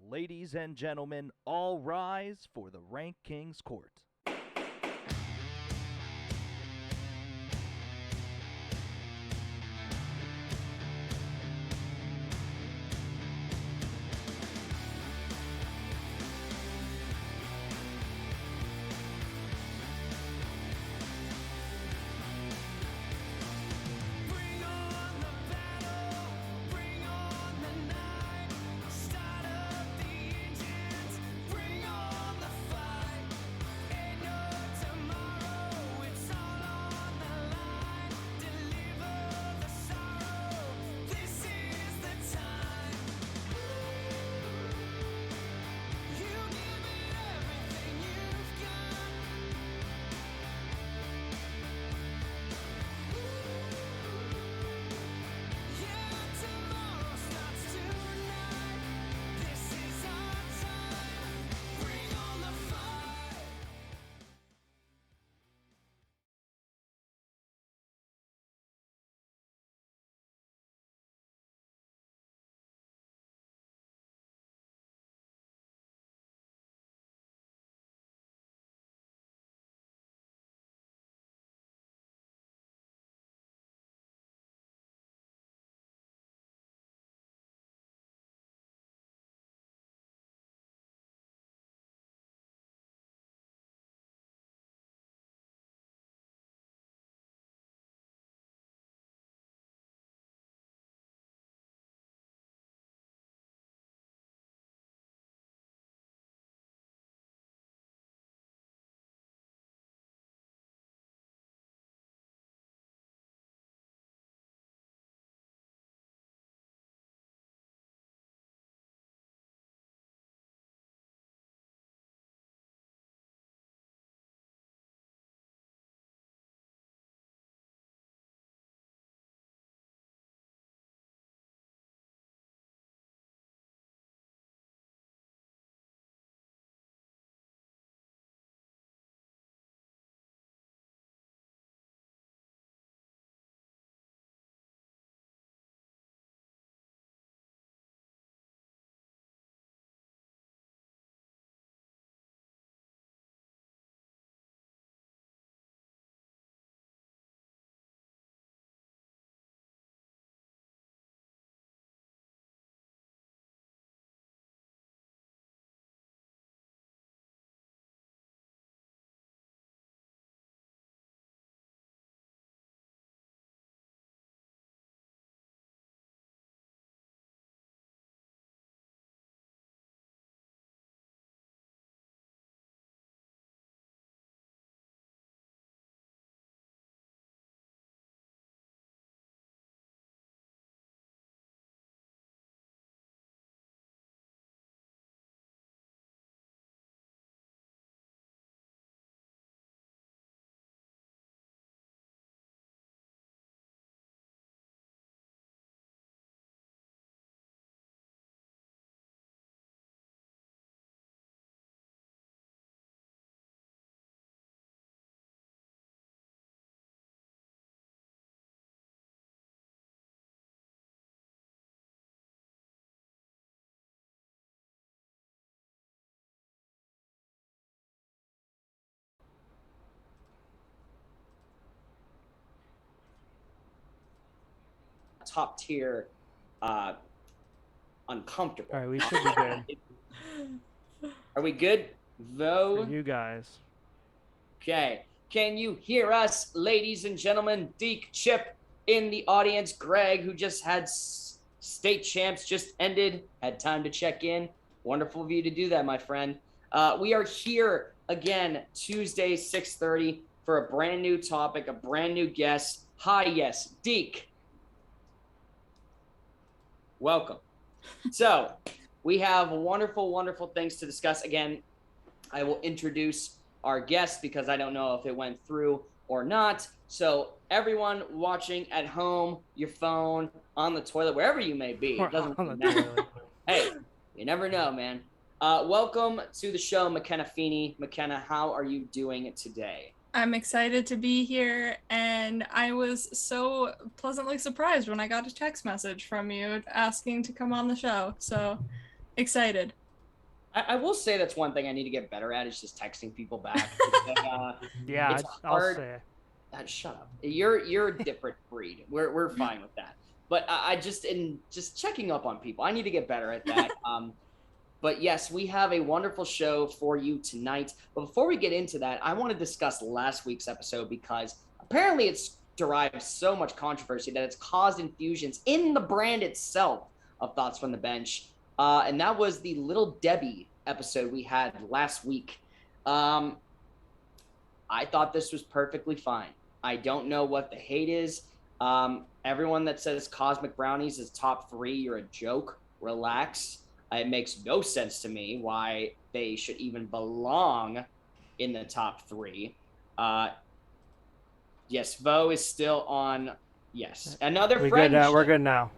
Ladies and gentlemen, all rise for the RankKing's court. Start up the engines, bring on the fight. top tier uncomfortable. All right, we should be good. Are we good? For you guys. Okay. Can you hear us, ladies and gentlemen? Deke, Chip in the audience, Greg, who just had state champs just ended, had time to check in. Wonderful of you to do that, my friend. We are here again Tuesday, 6:30 for a brand new topic, a brand new guest. Hi, yes, Deke. Welcome. So we have wonderful, wonderful things to discuss. Again, I will introduce our guest because I don't know if it went through or not. So everyone watching at home, your phone, on the toilet, wherever you may be, it doesn't really matter. Hey, you never know, man. Welcome to the show, McKenna Feeney. McKenna, how are you doing today? I'm excited to be here, and I was so pleasantly surprised when I got a text message from you asking to come on the show. So excited. I will say that's one thing I need to get better at is just texting people back. Yeah, I'll say. Shut up. You're a different breed. We're fine with that. But I just checking up on people. I need to get better at that. But yes, we have a wonderful show for you tonight. But before we get into that, I want to discuss last week's episode because apparently it's derived so much controversy that it's caused infusions in the brand itself of Thoughts from the Bench. And that was the Little Debbie episode we had last week. I thought this was perfectly fine. I don't know what the hate is. Everyone that says Cosmic Brownies is top 3, you're a joke. Relax. It makes no sense to me why they should even belong in the top 3. Yes, Vo is still on. Yes, another friend. We're good now.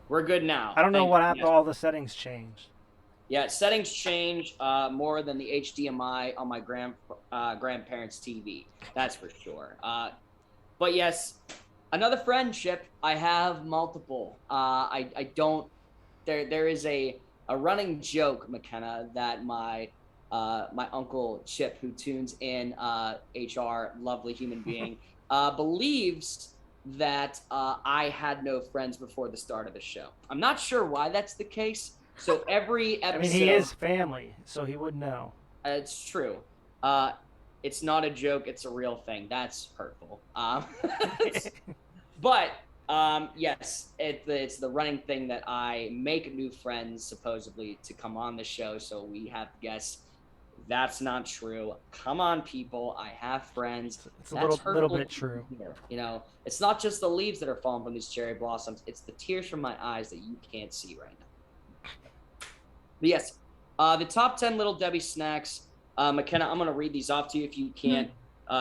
We're good now. I don't know what happened. All the settings changed. Yeah, settings change more than the HDMI on my grandparents' TV. That's for sure. But yes, another friendship. I have multiple. I don't. There is a running joke, McKenna, that my uncle Chip, who tunes in, HR, lovely human being, believes that I had no friends before the start of the show. I'm not sure why that's the case. So every episode... I mean, he is family, so he would know. It's true. It's not a joke. It's a real thing. That's hurtful. But... yes, it's the running thing that I make new friends supposedly to come on the show, so we have guests. That's not true. Come on, people. I have friends. It's a little bit true. You know, it's not just the leaves that are falling from these cherry blossoms. It's the tears from my eyes that you can't see right now. But yes, the top 10 Little Debbie snacks. McKenna, I'm going to read these off to you if you can't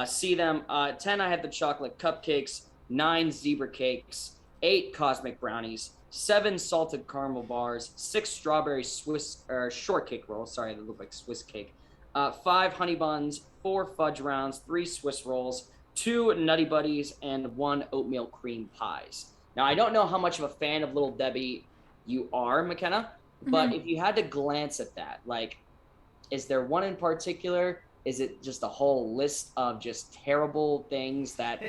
see them. 10, I have the chocolate cupcakes. 9 zebra cakes, 8 cosmic brownies, 7 salted caramel bars, 6 strawberry Swiss shortcake rolls. Sorry, they look like Swiss cake. 5 honey buns, 4 fudge rounds, 3 Swiss rolls, 2 Nutty Buddies, and 1 oatmeal cream pies. Now, I don't know how much of a fan of Little Debbie you are, McKenna, but if you had to glance at that, like, is there one in particular? Is it just a whole list of just terrible things that...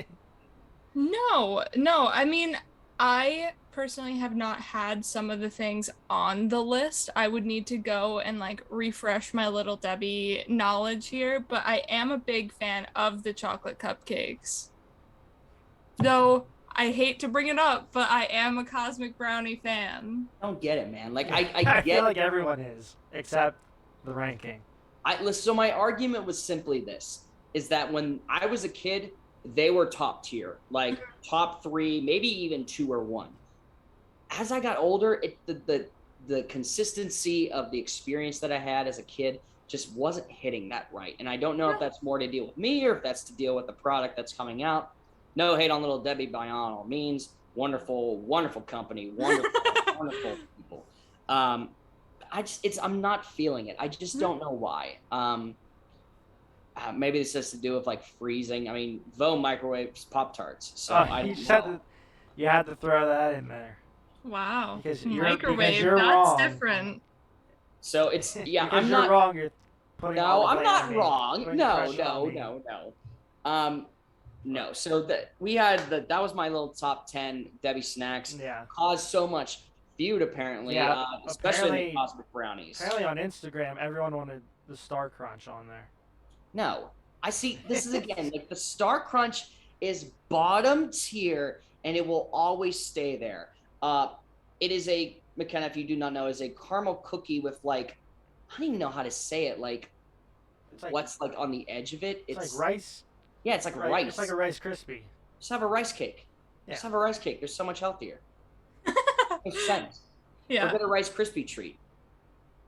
No. I mean, I personally have not had some of the things on the list. I would need to go and like refresh my Little Debbie knowledge here, but I am a big fan of the chocolate cupcakes. Though I hate to bring it up, but I am a Cosmic Brownie fan. I don't get it, man. Like I feel like everyone is, except the ranking. So my argument was simply this, is that when I was a kid, they were top tier, like top 3, maybe even 2 or 1. As I got older, the consistency of the experience that I had as a kid just wasn't hitting that right. And I don't know if that's more to deal with me or if that's to deal with the product that's coming out. No hate on Little Debbie by all means. Wonderful, wonderful company, wonderful people. I'm not feeling it. I just don't know why. Maybe this has to do with like freezing. I mean, Vo microwaves Pop-Tarts, so you had to throw that in there. Wow, because microwave, you're that's wrong. Different. So it's I'm not wrong. You're putting no, I'm not wrong. No. No. So that was my little top 10 Debbie snacks. Yeah. Caused so much feud apparently, Yeah, especially in the apparently- Cosmic Brownies. Apparently on Instagram, everyone wanted the Star Crunch on there. No, I see. This is again like the Star Crunch is bottom tier, and it will always stay there. It is a McKenna, if you do not know, is a caramel cookie with like, I don't even know how to say it. Like, It's like what's like on the edge of it? it's like rice. Yeah, it's like Right, rice. It's like a Rice Krispie. Just have a rice cake. Just Yeah. have a rice cake. They're so much healthier. Makes sense. Or Yeah. get a Rice Krispie treat.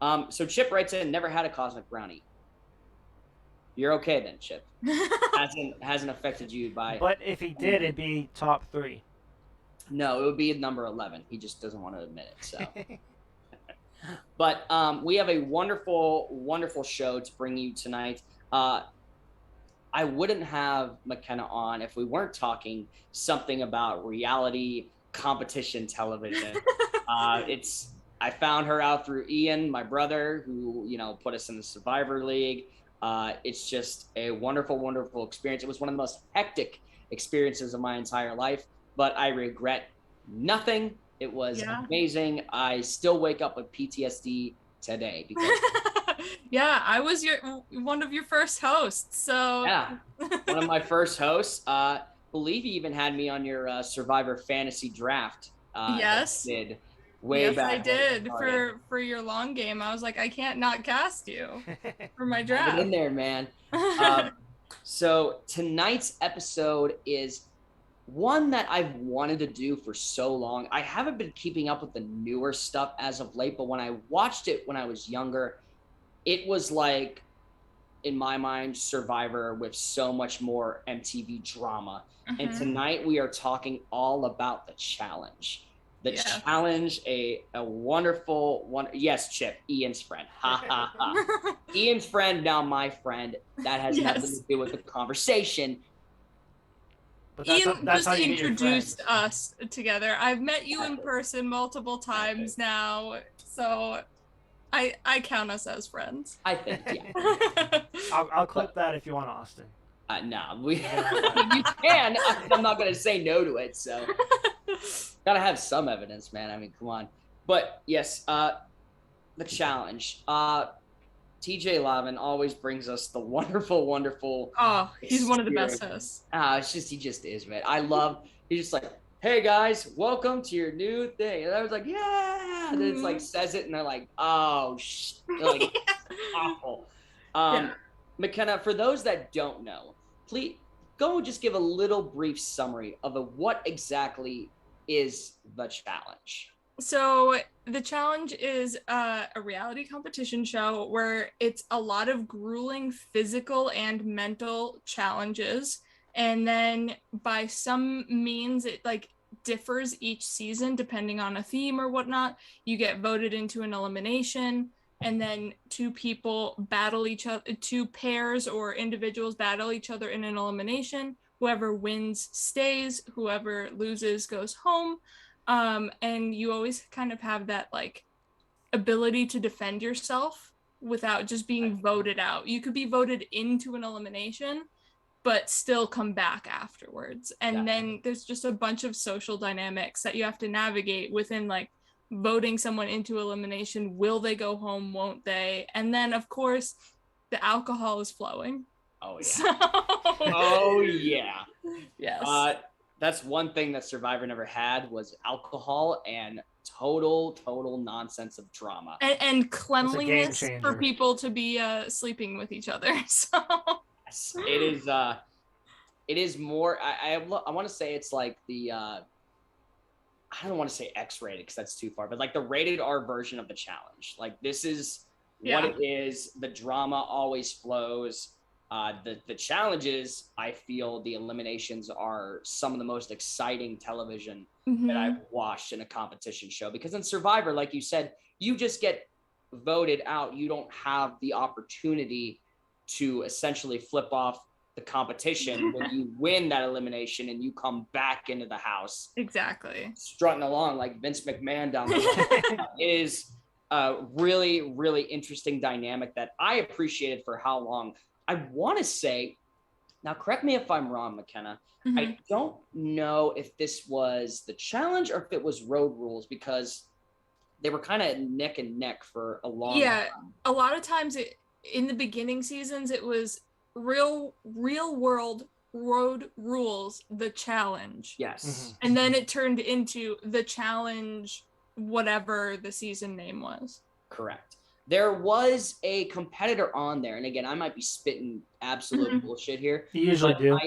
So Chip writes in, never had a cosmic brownie. You're okay then, Chip. Hasn't affected you by. But if he did, it'd be top 3. No, it would be number 11. He just doesn't want to admit it. So, but we have a wonderful, wonderful show to bring you tonight. I wouldn't have McKenna on if we weren't talking something about reality competition television. I found her out through Ian, my brother, who put us in the Survivor League. It's just a wonderful, wonderful experience. It was one of the most hectic experiences of my entire life, but I regret nothing. It was amazing. I still wake up with PTSD today because Yeah, I was one of your first hosts. So yeah, one of my first hosts. Believe you even had me on your Survivor Fantasy Draft. Yes. Did way back. I when did it started. for your long game. I was like, I can't not cast you for my Get draft. in there, man. So tonight's episode is one that I've wanted to do for so long. I haven't been keeping up with the newer stuff as of late, but when I watched it when I was younger, it was like, in my mind, Survivor with so much more MTV drama. And tonight we are talking all about the challenge. The challenge, a wonderful one. Yes, Chip, Ian's friend. Ha ha ha. Ian's friend, now my friend. That has nothing to do with the conversation. But Ian that's just how you get your introduced friends. us together. I've met you in person multiple times now, so I count us as friends. I think, yeah. I'll clip that if you want, Austin. No, you can. I'm not gonna say no to it. So, gotta have some evidence, man. I mean, come on. But yes, the challenge. TJ Lavin always brings us the wonderful, wonderful. Oh, he's one of the best experience. hosts. He just is, man. He's just like, hey guys, welcome to your new thing. And I was like, yeah. And then it's like says it, and they're like, oh, they're like awful. McKenna, for those that don't know, please go just give a little brief summary of what exactly is the challenge. So the challenge is a reality competition show where it's a lot of grueling physical and mental challenges. And then by some means, it like differs each season depending on a theme or whatnot. You get voted into an elimination, and then two pairs or individuals battle each other in an elimination. Whoever wins stays, whoever loses goes home. And you always kind of have that like ability to defend yourself without just being voted out. You could be voted into an elimination, but still come back afterwards. And then there's just a bunch of social dynamics that you have to navigate within like voting someone into elimination. Will they go home? Won't they? And then of course the alcohol is flowing. Oh yeah. So... Oh yeah. Yes. That's one thing that Survivor never had was alcohol and total nonsense of drama. And cleanliness for changer. people to be sleeping with each other. So Yes, it is more. I want to say it's like the. I don't want to say X-rated because that's too far, but like the rated R version of the challenge. Like this is what it is. The drama always flows. The challenges, I feel the eliminations are some of the most exciting television that I've watched in a competition show, because in Survivor, like you said, you just get voted out. You don't have the opportunity to essentially flip off the competition when you win that elimination and you come back into the house. exactly. Strutting along like Vince McMahon down the line. It is a really, really interesting dynamic that I appreciated for how long. I want to say Now, correct me if I'm wrong, McKenna. Mhm. I don't know if this was the challenge or if it was road rules, because they were kind of neck and neck for a long time. A lot of times in the beginning seasons it was real world road rules, the challenge. Yes. And then it turned into the challenge, whatever the season name was. Correct. There was a competitor on there, and again, I might be spitting absolute bullshit here. You usually do.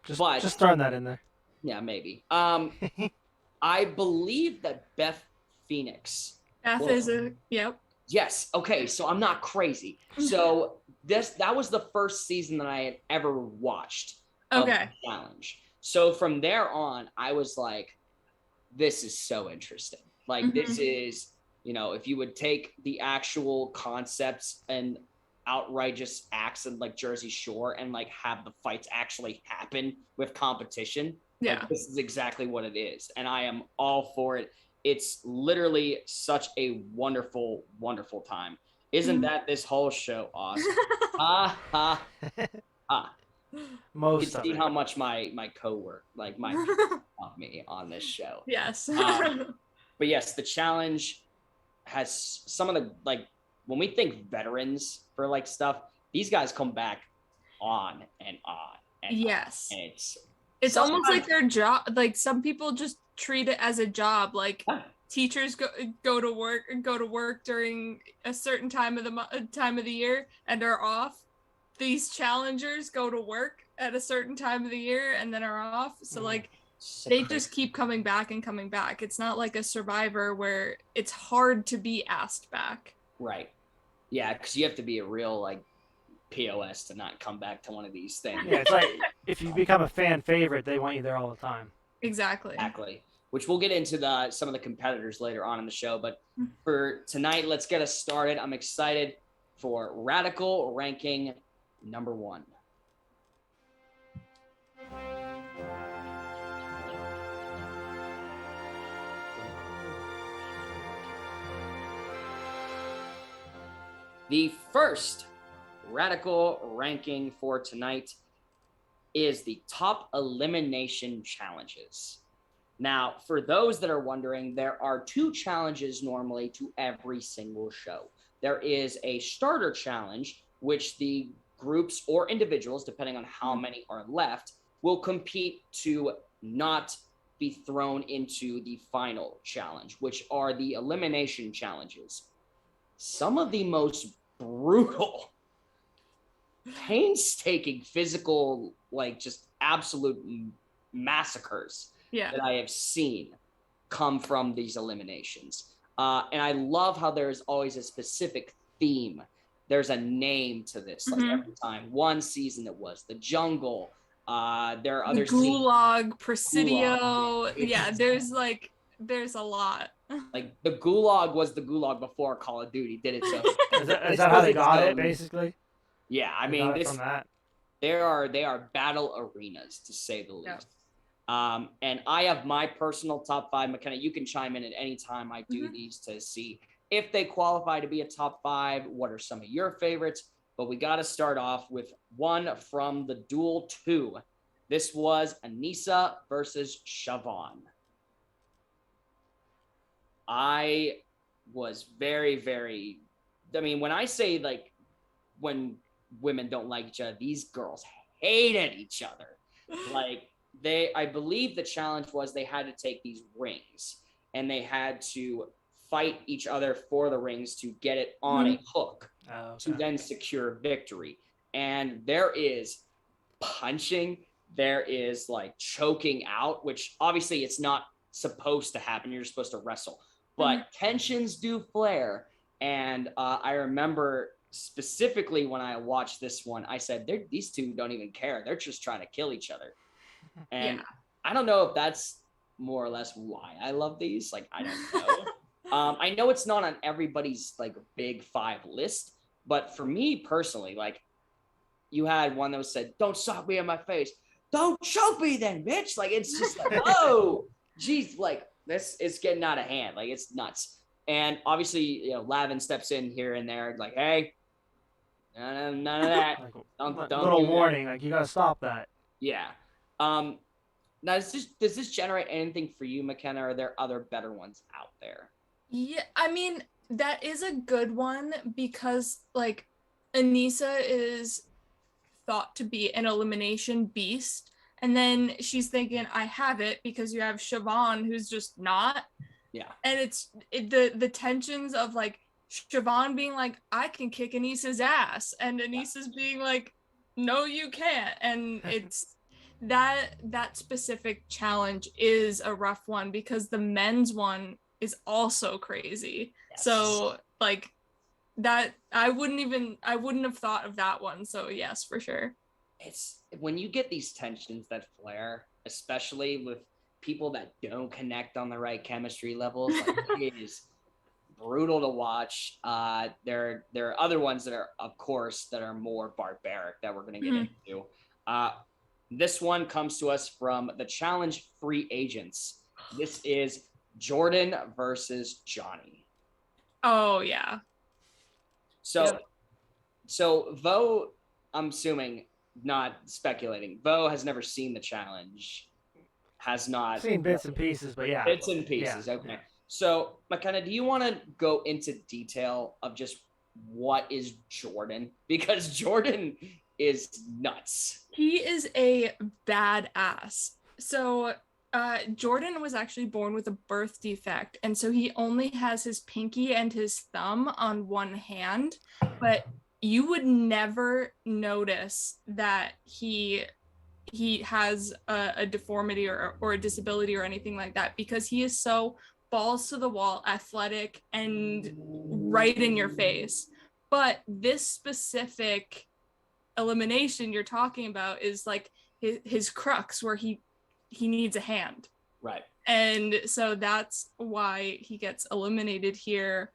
Just throwing that in there. Yeah, maybe. I believe that Beth Phoenix. Beth is a yep. Yes. Okay. So I'm not crazy. So that was the first season that I had ever watched. Okay. The challenge. So from there on, I was like, this is so interesting. Like this is, if you would take the actual concepts and outrageous acts of like Jersey Shore and like have the fights actually happen with competition. Yeah. Like, this is exactly what it is. And I am all for it. It's literally such a wonderful, wonderful time. Isn't that this whole show awesome? Ha. Most you can see how much my co-work, like my love me on this show. Yes. But yes, the challenge has some of the, like, when we think veterans for like stuff, these guys come back on and on. And yes. on, and it's almost like their job. Like some people just treat it as a job. Like teachers go to work during a certain time of the year and are off. These challengers go to work at a certain time of the year and then are off. So like they just keep coming back and coming back. It's not like a Survivor where it's hard to be asked back. Right. Yeah, because you have to be a real like POS to not come back to one of these things. Yeah, it's like if you become a fan favorite, they want you there all the time. Exactly. Which we'll get into some of the competitors later on in the show. But for tonight, let's get us started. I'm excited for Radical Ranking number 1. The first Radical ranking for tonight is the top elimination challenges. Now, for those that are wondering, there are 2 challenges normally to every single show. There is a starter challenge, which the groups or individuals, depending on how many are left, will compete to not be thrown into the final challenge, which are the elimination challenges. Some of the most brutal, painstaking physical, like just absolute massacres that I have seen come from these eliminations. And I love how there's always a specific theme. There's a name to this, like every time. One season it was the jungle. There are other Gulag, Presidio. Gulag. Yeah, there's a lot. Like the Gulag was the Gulag before Call of Duty did it. So is that how they got it, basically? Yeah, I mean, they are battle arenas, to say the least. Yeah. And I have my personal top 5. McKenna, you can chime in at any time I do these to see if they qualify to be a top 5. What are some of your favorites? But we got to start off with one from the Duel 2. This was Anissa versus Siobhan. I was very, very, I mean, when I say like when women don't like each other, these girls hated each other. Like I believe the challenge was they had to take these rings and they had to fight each other for the rings to get it on a hook to then secure victory. And there is punching, there is like choking out, which obviously it's not supposed to happen. You're supposed to wrestle. But tensions do flare. And I remember specifically when I watched this one, I said, these 2 don't even care. They're just trying to kill each other. And I don't know if that's more or less why I love these. Like, I don't know. I know it's not on everybody's like big 5 list. But for me personally, like you had one that said, don't sock me in my face. Don't choke me then, bitch. Like, it's just like, oh, geez, like, this is getting out of hand. Like, it's nuts. And obviously, Lavin steps in here and there, like, hey, None of that. Like, Don't little do that. warning, like you gotta stop that. Yeah. Now, does this generate anything for you, McKenna? Or are there other better ones out there? Yeah, I mean, that is a good one because like Anissa is thought to be an elimination beast. And then she's thinking, I have it because you have Siobhan who's just not. Yeah. And the tensions of like Siobhan being like, I can kick Anissa's ass, and Anissa's being like, no, you can't. And it's that specific challenge is a rough one because the men's one is also crazy. Yes. So like that I wouldn't have thought of that one. So yes, for sure. It's when you get these tensions that flare, especially with people that don't connect on the right chemistry levels, like, it is brutal to watch. There are other ones that are, of course, that are more barbaric that we're going to get into. This one comes to us from the challenge free agents. This is Jordan versus Johnny. Oh yeah. So Vo, I'm assuming, not speculating, Vo has never seen the challenge. Has not I've seen bits and pieces, but yeah. Bits and pieces. Yeah. Okay. So, McKenna, do you want to go into detail of just what is Jordan? Because Jordan is nuts. He is a badass. So Jordan was actually born with a birth defect, and so he only has his pinky and his thumb on one hand, but you would never notice that he has a deformity or a disability or anything like that because he is so balls to the wall, athletic, and right in your face. But this specific elimination you're talking about is like his crux where he needs a hand. Right. And so that's why he gets eliminated here.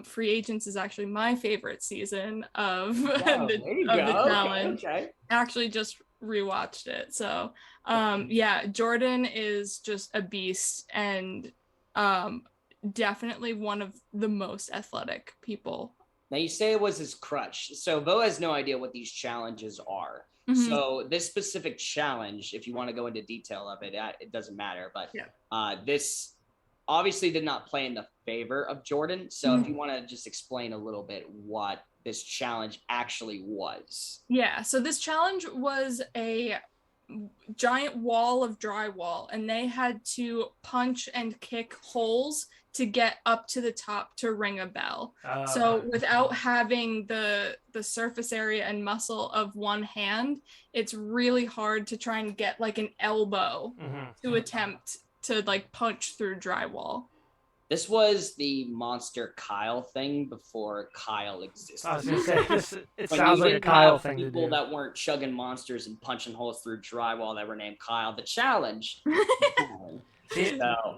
Free Agents is actually my favorite season of the challenge. Okay. Actually just rewatched it. So yeah, Jordan is just a beast and definitely one of the most athletic people. Now, you say it was his crutch. So Vo has no idea what these challenges are. Mhm. So this specific challenge, if you want to go into detail of it, it doesn't matter. But this obviously did not play in the favor of Jordan. So if you want to just explain a little bit what this challenge actually was. Yeah, so this challenge was a giant wall of drywall, and they had to punch and kick holes to get up to the top to ring a bell. So without having the surface area and muscle of one hand, it's really hard to try and get like an elbow to attempt to like punch through drywall. This was the Monster Kyle thing before Kyle existed. I was gonna say, it sounds like a Kyle thing to do. People that weren't chugging monsters and punching holes through drywall that were named Kyle. The challenge.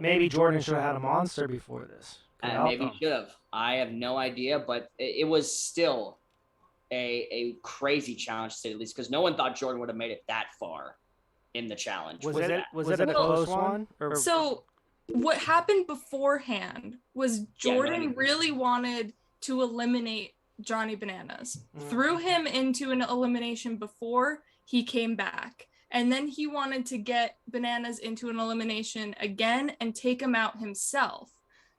Maybe Jordan should have had a monster before this. Maybe should have. I have no idea, but it was still a crazy challenge to say the least, because no one thought Jordan would have made it that far in the challenge. Was it a close one? So what happened beforehand was Jordan really wanted to eliminate Johnny Bananas. Threw him into an elimination before he came back. And then he wanted to get Bananas into an elimination again and take him out himself.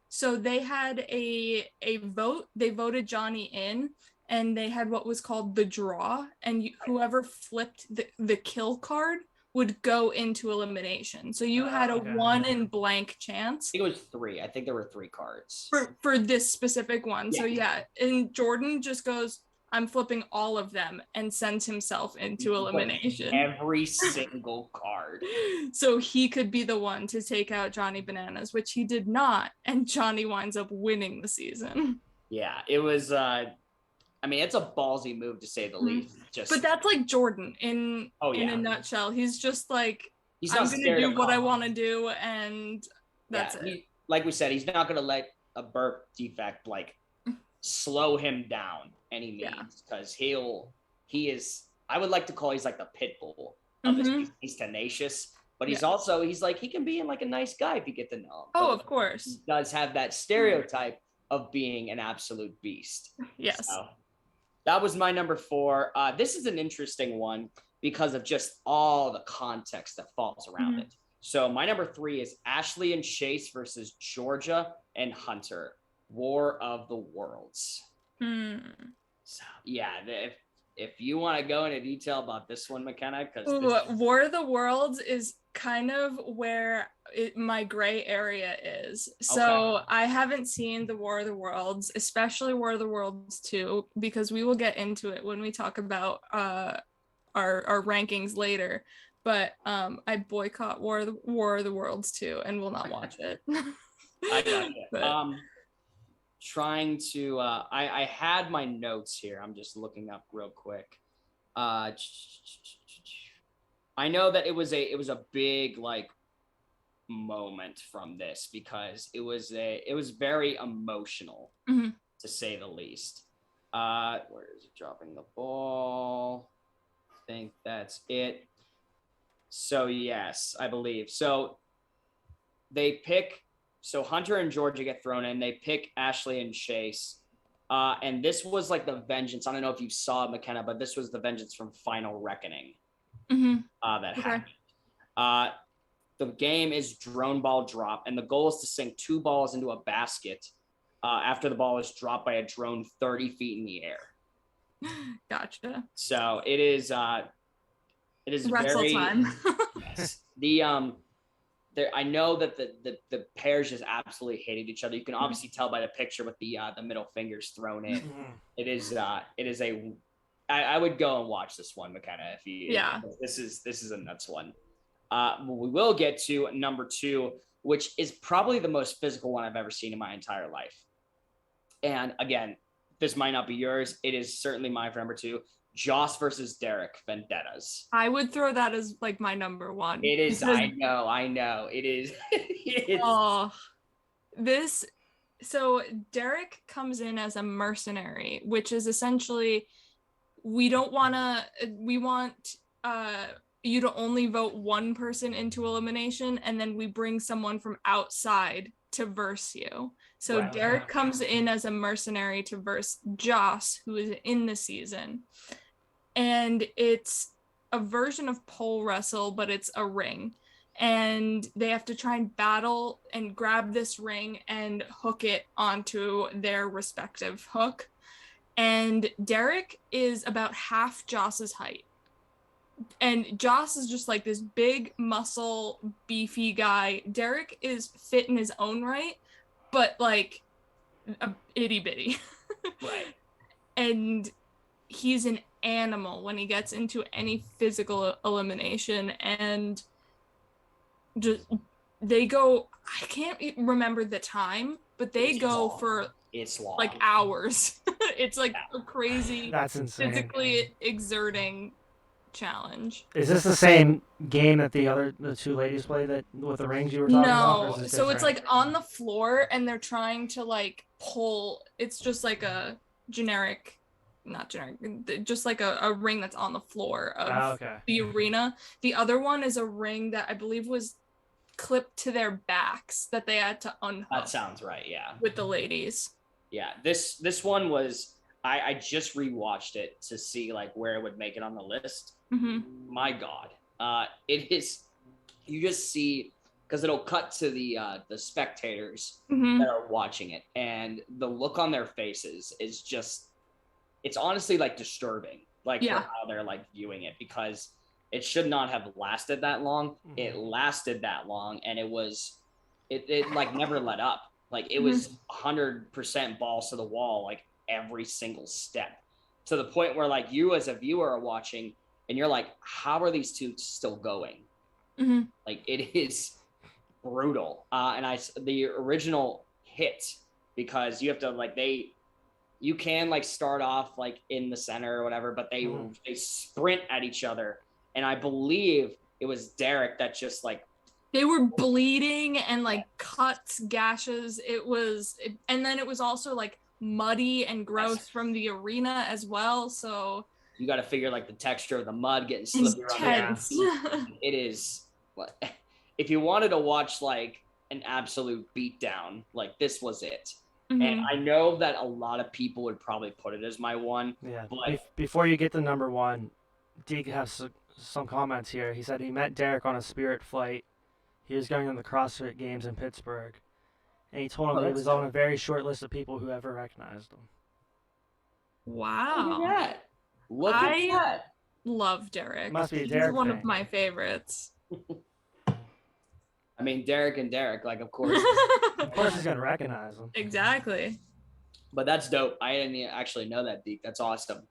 So they had a vote. They voted Johnny in, and they had what was called the draw. And whoever flipped the kill card would go into elimination. So you had a 1 in blank chance. I think it was 3. I think there were 3 cards. For this specific one. Yeah. So yeah, and Jordan just goes, I'm flipping all of them, and sends himself into elimination. Every single card. So he could be the one to take out Johnny Bananas, which he did not, and Johnny winds up winning the season. Yeah, it was it's a ballsy move to say the least. But that's like Jordan in a nutshell. He's just like, I'm gonna do what I want to do, and that's it. Like we said, he's not gonna let a birth defect like slow him down any means, because I would like to call he's like the pit bull of this piece. He's tenacious, but he's also he can be like a nice guy if you get to know him. Oh, of course. He does have that stereotype of being an absolute beast. Yes. So, that was my number 4. This is an interesting one because of just all the context that falls around it. So my number 3 is Ashley and Chase versus Georgia and Hunter, War of the Worlds. So yeah, if you want to go into detail about this one, McKenna, because War of the Worlds is kind of where my gray area is. So I haven't seen the War of the Worlds, especially War of the Worlds 2, because we will get into it when we talk about our rankings later. But I boycott War of the Worlds 2 and will not watch it. I got it. Trying to I had my notes here. I'm just looking up real quick. I know that it was a big like moment from this because it was very emotional to say the least. Where is it dropping the ball? I think that's it. So yes, I believe. So Hunter and Georgia get thrown in. They pick Ashley and Chase. And this was like the vengeance. I don't know if you saw it, McKenna, but this was the vengeance from Final Reckoning that happened. The game is drone ball drop, and the goal is to sink 2 balls into a basket after the ball is dropped by a drone 30 feet in the air. Gotcha. So it is wrestle very time. Yes. I know that the pairs just absolutely hated each other. You can obviously tell by the picture with the middle fingers thrown in. It is I would go and watch this one, McKenna. This is a nuts one. We will get to number 2, which is probably the most physical one I've ever seen in my entire life. And again, this might not be yours. It is certainly mine for number 2. Joss versus Derek Vendettas. I would throw that as like my number 1. It is. I know. It is. So Derek comes in as a mercenary, which is essentially we want you to only vote one person into elimination, and then we bring someone from outside to verse you. So Derek comes in as a mercenary to verse Joss, who is in the season. And it's a version of pole wrestle, but it's a ring. And they have to try and battle and grab this ring and hook it onto their respective hook. And Derek is about half Joss's height. And Joss is just like this big muscle, beefy guy. Derek is fit in his own right, but like a itty bitty. Right. And he's an animal when he gets into any physical elimination, and just they go, I can't remember the time, but they go for it's long, like hours. It's like a crazy, that's insane, physically exerting challenge. Is this the same game that the 2 ladies play that with the rings you were talking about? No, so it's like on the floor and they're trying to like pull. It's just like a just like a ring that's on the floor of the arena. The other one is a ring that I believe was clipped to their backs that they had to unhook. That sounds right, yeah. With the ladies. Yeah, this one was, I just rewatched it to see like where it would make it on the list. My God, it is. You just see, because it'll cut to the spectators that are watching it, and the look on their faces is just, it's honestly like disturbing, like for how they're like viewing it, because it should not have lasted that long. It lasted that long, and it like never let up. Like it was 100% balls to the wall, like every single step, to the point where like you as a viewer are watching and you're like, how are these 2 still going? Like it is brutal. And the original hit, because you have to like, you can like start off like in the center or whatever, but they sprint at each other. And I believe it was Derek that just like, they were bleeding and like cuts, gashes. And then it was also like muddy and gross from the arena as well. So you got to figure like the texture of the mud getting slippery around. It is, if you wanted to watch like an absolute beatdown, like this was it. And I know that a lot of people would probably put it as my one. Yeah. But Before you get to number one, Deke has some comments here. He said he met Derek on a Spirit flight. He was going to the CrossFit Games in Pittsburgh, and he told him he was on a very short list of people who ever recognized him. Wow. Look at that. Look at that. Love Derek. Must be a He's Derek one fan. of my favorites. I mean, Derek and Derek, like, of course. Of course he's going to recognize him. Exactly. But that's dope. I didn't actually know that, Deke. That's awesome.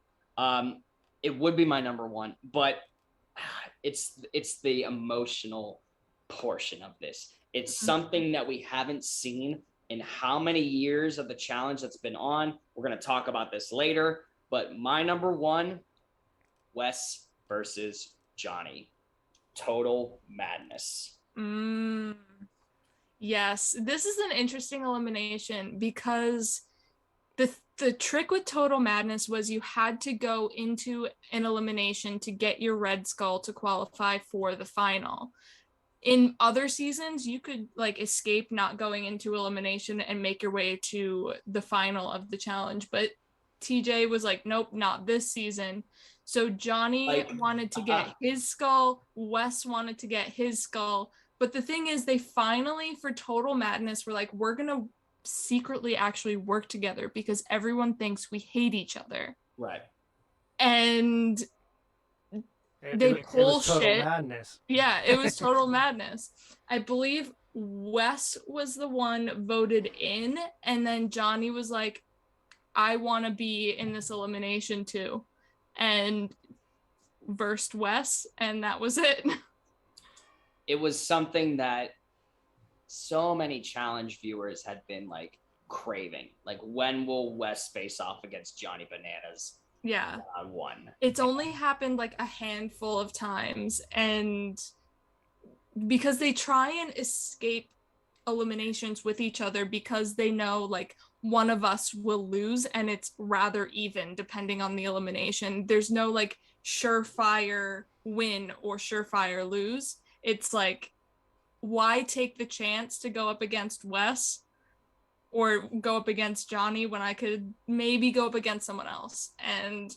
It would be my number one, but it's the emotional portion of this. It's something that we haven't seen in how many years of the challenge that's been on. We're going to talk about this later, but my number one, Wes versus Johnny. Total madness. Yes, this is an interesting elimination because the trick with Total Madness was you had to go into an elimination to get your red skull to qualify for the final. In other seasons, you could like escape not going into elimination and make your way to the final of the challenge, but TJ was like, nope, not this season. So Johnny wanted to get his skull, Wes wanted to get his skull. But the thing is, they finally, for Total Madness, were like, we're going to secretly actually work together because everyone thinks we hate each other. Right. And they pull shit. Total madness. Yeah, it was total madness. I believe Wes was the one voted in, and then Johnny was like, I want to be in this elimination too. And versed Wes, and that was it. It was something that so many challenge viewers had been like craving. Like, when will Wes face off against Johnny Bananas? Yeah. One. It's only happened like a handful of times, and because they try and escape eliminations with each other because they know like one of us will lose and it's rather even depending on the elimination. There's no like surefire win or surefire lose. It's like, why take the chance to go up against Wes or go up against Johnny when I could maybe go up against someone else? And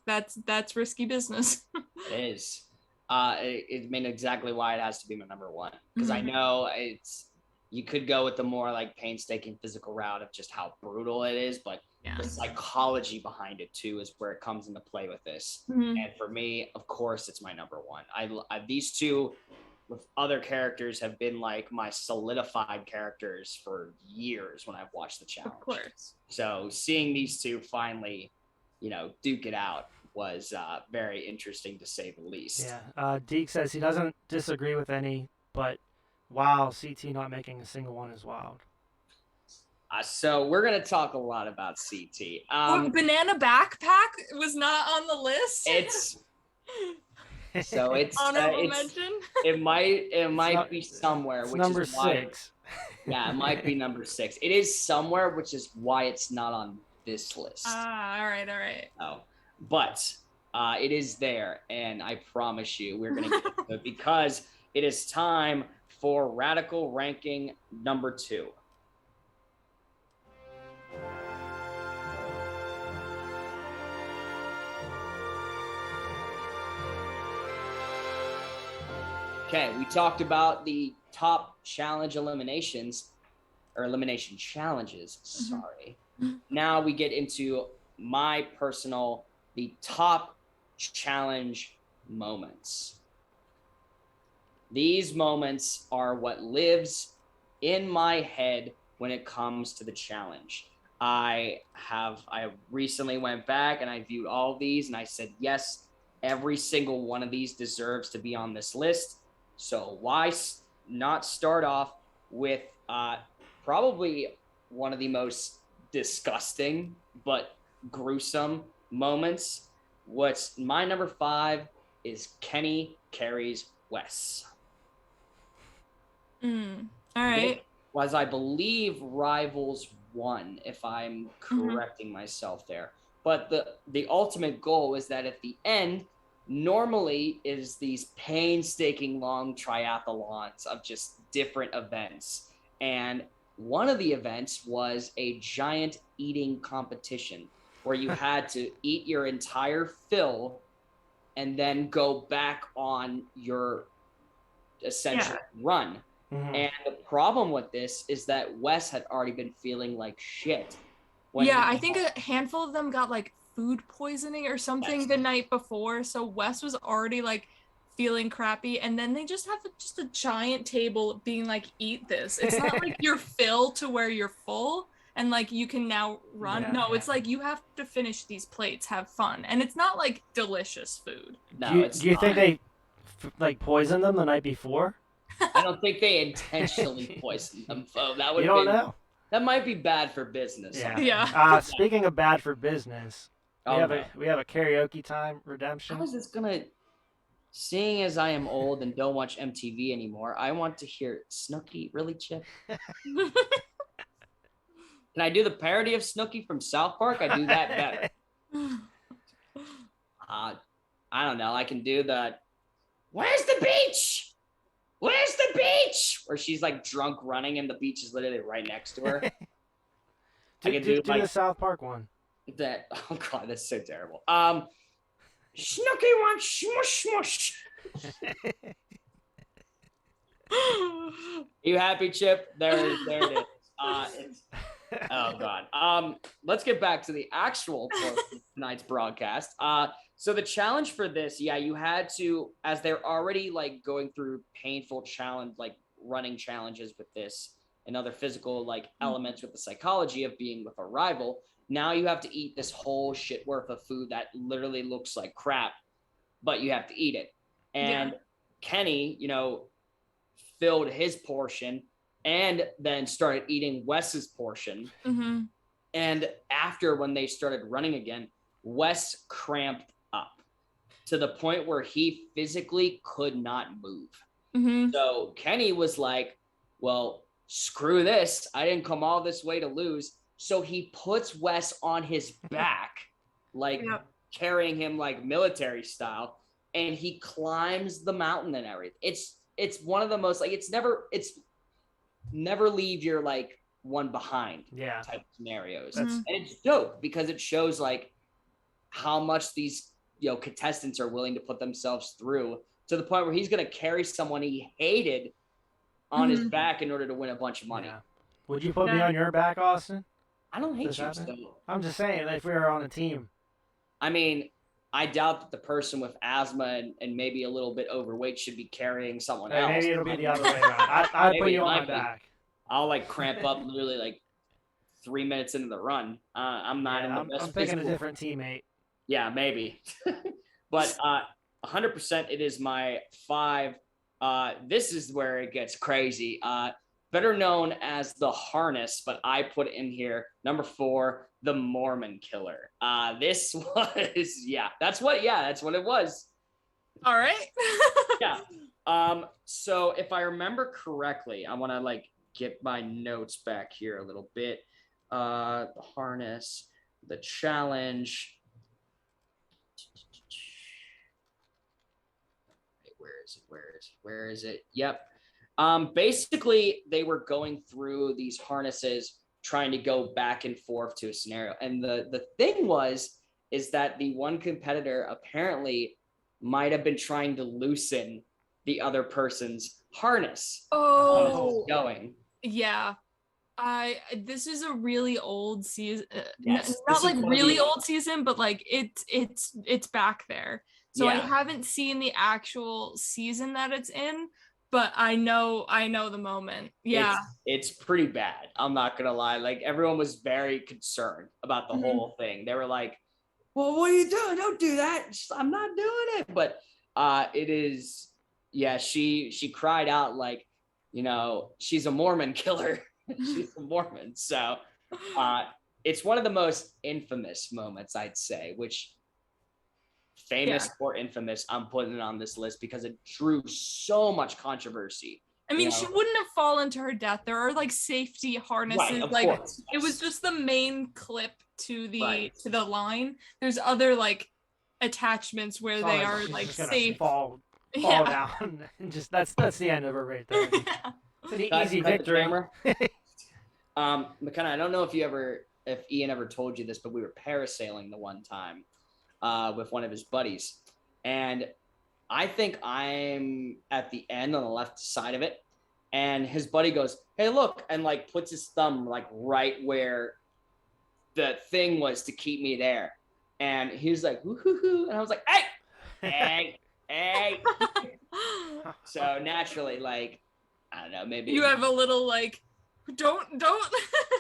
that's risky business. It is. It mean exactly why it has to be my number one, because I know you could go with the more like painstaking physical route of just how brutal it is, but the psychology behind it too is where it comes into play with this. And for me, of course, it's my number one. I these two with other characters have been like my solidified characters for years when I've watched the challenge. Of course. So seeing these two finally, duke it out was very interesting to say the least. Yeah. Deke says he doesn't disagree with any, but wow, CT not making a single one is wild. So we're going to talk a lot about CT. Banana Backpack was not on the list? It's honorable mention. It might be somewhere, it's which number is why, 6. Yeah, it might be number 6. It is somewhere, which is why it's not on this list. All right. Oh, but it is there, and I promise you we're going to get to it because it is time for Radical Ranking number 2. Okay, we talked about the top challenge eliminations, or elimination challenges, sorry. Now we get into my personal, the top challenge moments. These moments are what lives in my head when it comes to the challenge. I recently went back and I viewed all of these and I said, yes, every single one of these deserves to be on this list. So why not start off with probably one of the most disgusting but gruesome moments? What's my number 5 is Kenny carries Wes. All right. Was I believe Rivals won, if I'm correcting myself there. But the ultimate goal is that at the end, normally is these painstaking long triathlons of just different events. And one of the events was a giant eating competition where you had to eat your entire fill and then go back on your essential run. Mhm. And the problem with this is that Wes had already been feeling like shit. I think a handful of them got like food poisoning or something Yes. the night before. So Wes was already like feeling crappy. And then they just have just a giant table being like, eat this. It's not like you're filled to where you're full and like you can now run. Yeah. No, it's like you have to finish these plates, have fun. And it's not like delicious food. No, Do you think they like poisoned them the night before? I don't think they intentionally poisoned them, though. That would You don't know. That might be bad for business. Yeah. Speaking of bad for business, we have a karaoke time redemption. How is this gonna? Seeing as I am old and don't watch MTV anymore, I want to hear Snooki. Really, Chip? Can I do the parody of Snooki from South Park? I do that better. I don't know. I can do the. Where's the beach? Where's the beach? Where she's like drunk running and the beach is literally right next to her. I can do the South Park one. That. Oh god, that's so terrible. Snooki wants smush smush. You happy, Chip? There it is. Oh god. Let's get back to the actual tonight's broadcast. So the challenge for this, you had to, as they're already like going through painful challenge, like running challenges with this and other physical like elements with the psychology of being with a rival. Now you have to eat this whole shit worth of food that literally looks like crap, but you have to eat it. And Kenny, filled his portion and then started eating Wes's portion. Mm-hmm. And after, when they started running again, Wes cramped up to the point where he physically could not move. Mm-hmm. So Kenny was like, well, screw this. I didn't come all this way to lose. So he puts Wes on his back, like carrying him like military style, and he climbs the mountain and everything. It's one of the most like it's never leave your like one behind type scenarios. And it's dope because it shows like how much these contestants are willing to put themselves through to the point where he's gonna carry someone he hated on his back in order to win a bunch of money. Yeah. Would you put me on your back, Austin? I don't hate you, so. I'm just saying, if we were on a team. I mean, I doubt that the person with asthma and maybe a little bit overweight should be carrying someone else. Maybe it'll be the other way around. I'd put you on my back. I'll like cramp up literally like 3 minutes into the run. I'm not in the best. I'm picking a different teammate. Yeah, maybe. But 100%, it is my 5. This is where it gets crazy. Better known as the harness, but I put in here number 4, the Mormon killer. This was that's what it was. All right. So if I remember correctly, I want to like get my notes back here a little bit. The harness, the challenge. Where is it? Yep. Basically, they were going through these harnesses, trying to go back and forth to a scenario. And the thing is that the one competitor apparently might have been trying to loosen the other person's harness. Oh, going. Yeah. This is a really old season. Yes, not like really old season, but like it's back there. So I haven't seen the actual season that it's in, but I know the moment. Yeah. It's pretty bad. I'm not gonna lie. Like everyone was very concerned about the whole thing. They were like, well, what are you doing? Don't do that. I'm not doing it. But it is, she cried out like, she's a Mormon killer. She's a Mormon. So it's one of the most infamous moments, I'd say, which famous or infamous, I'm putting it on this list because it drew so much controversy. I mean, she wouldn't have fallen to her death. There are like safety harnesses. Course. It was just the main clip to the line. There's other like attachments where they are like safe. Fall down. And just that's the end of her right there. It's an easy victory. McKenna, I don't know if Ian ever told you this, but we were parasailing the one time with one of his buddies. And I think I'm at the end on the left side of it. And his buddy goes, "Hey, look," and like puts his thumb like right where the thing was to keep me there. And he was like, "Woo-hoo-hoo." And I was like, "Hey, hey." So naturally, like, I don't know, maybe You have a little like, don't.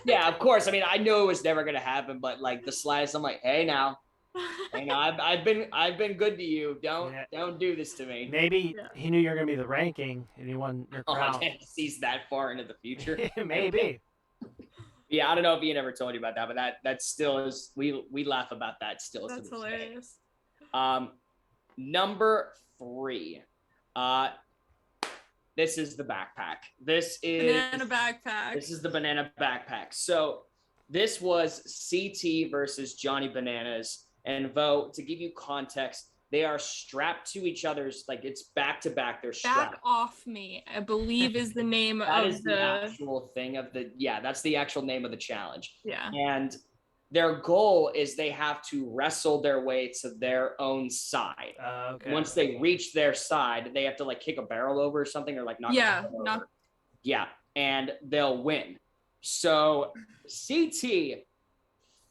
yeah, of course. I mean, I knew it was never gonna happen, but like the slightest, I'm like, "Hey, now, I've been good to you. Don't do this to me." Maybe he knew you were gonna be the ranking, and he won your crown. Oh, sees that far into the future. Maybe. Yeah, I don't know if Ian ever told you about that, but that still is. We laugh about that still. That's hilarious. Number 3. This is the backpack. This is banana backpack. This is the banana backpack. So this was CT versus Johnny Bananas. And Vo, to give you context, they are strapped to each other's, like it's back to back. They're strapped. Back Off Me, I believe is the name That of is the actual thing of that's the actual name of the challenge. Yeah. And their goal is they have to wrestle their way to their own side. Okay. Once they reach their side, they have to like kick a barrel over or something, or like knock and they'll win. So CT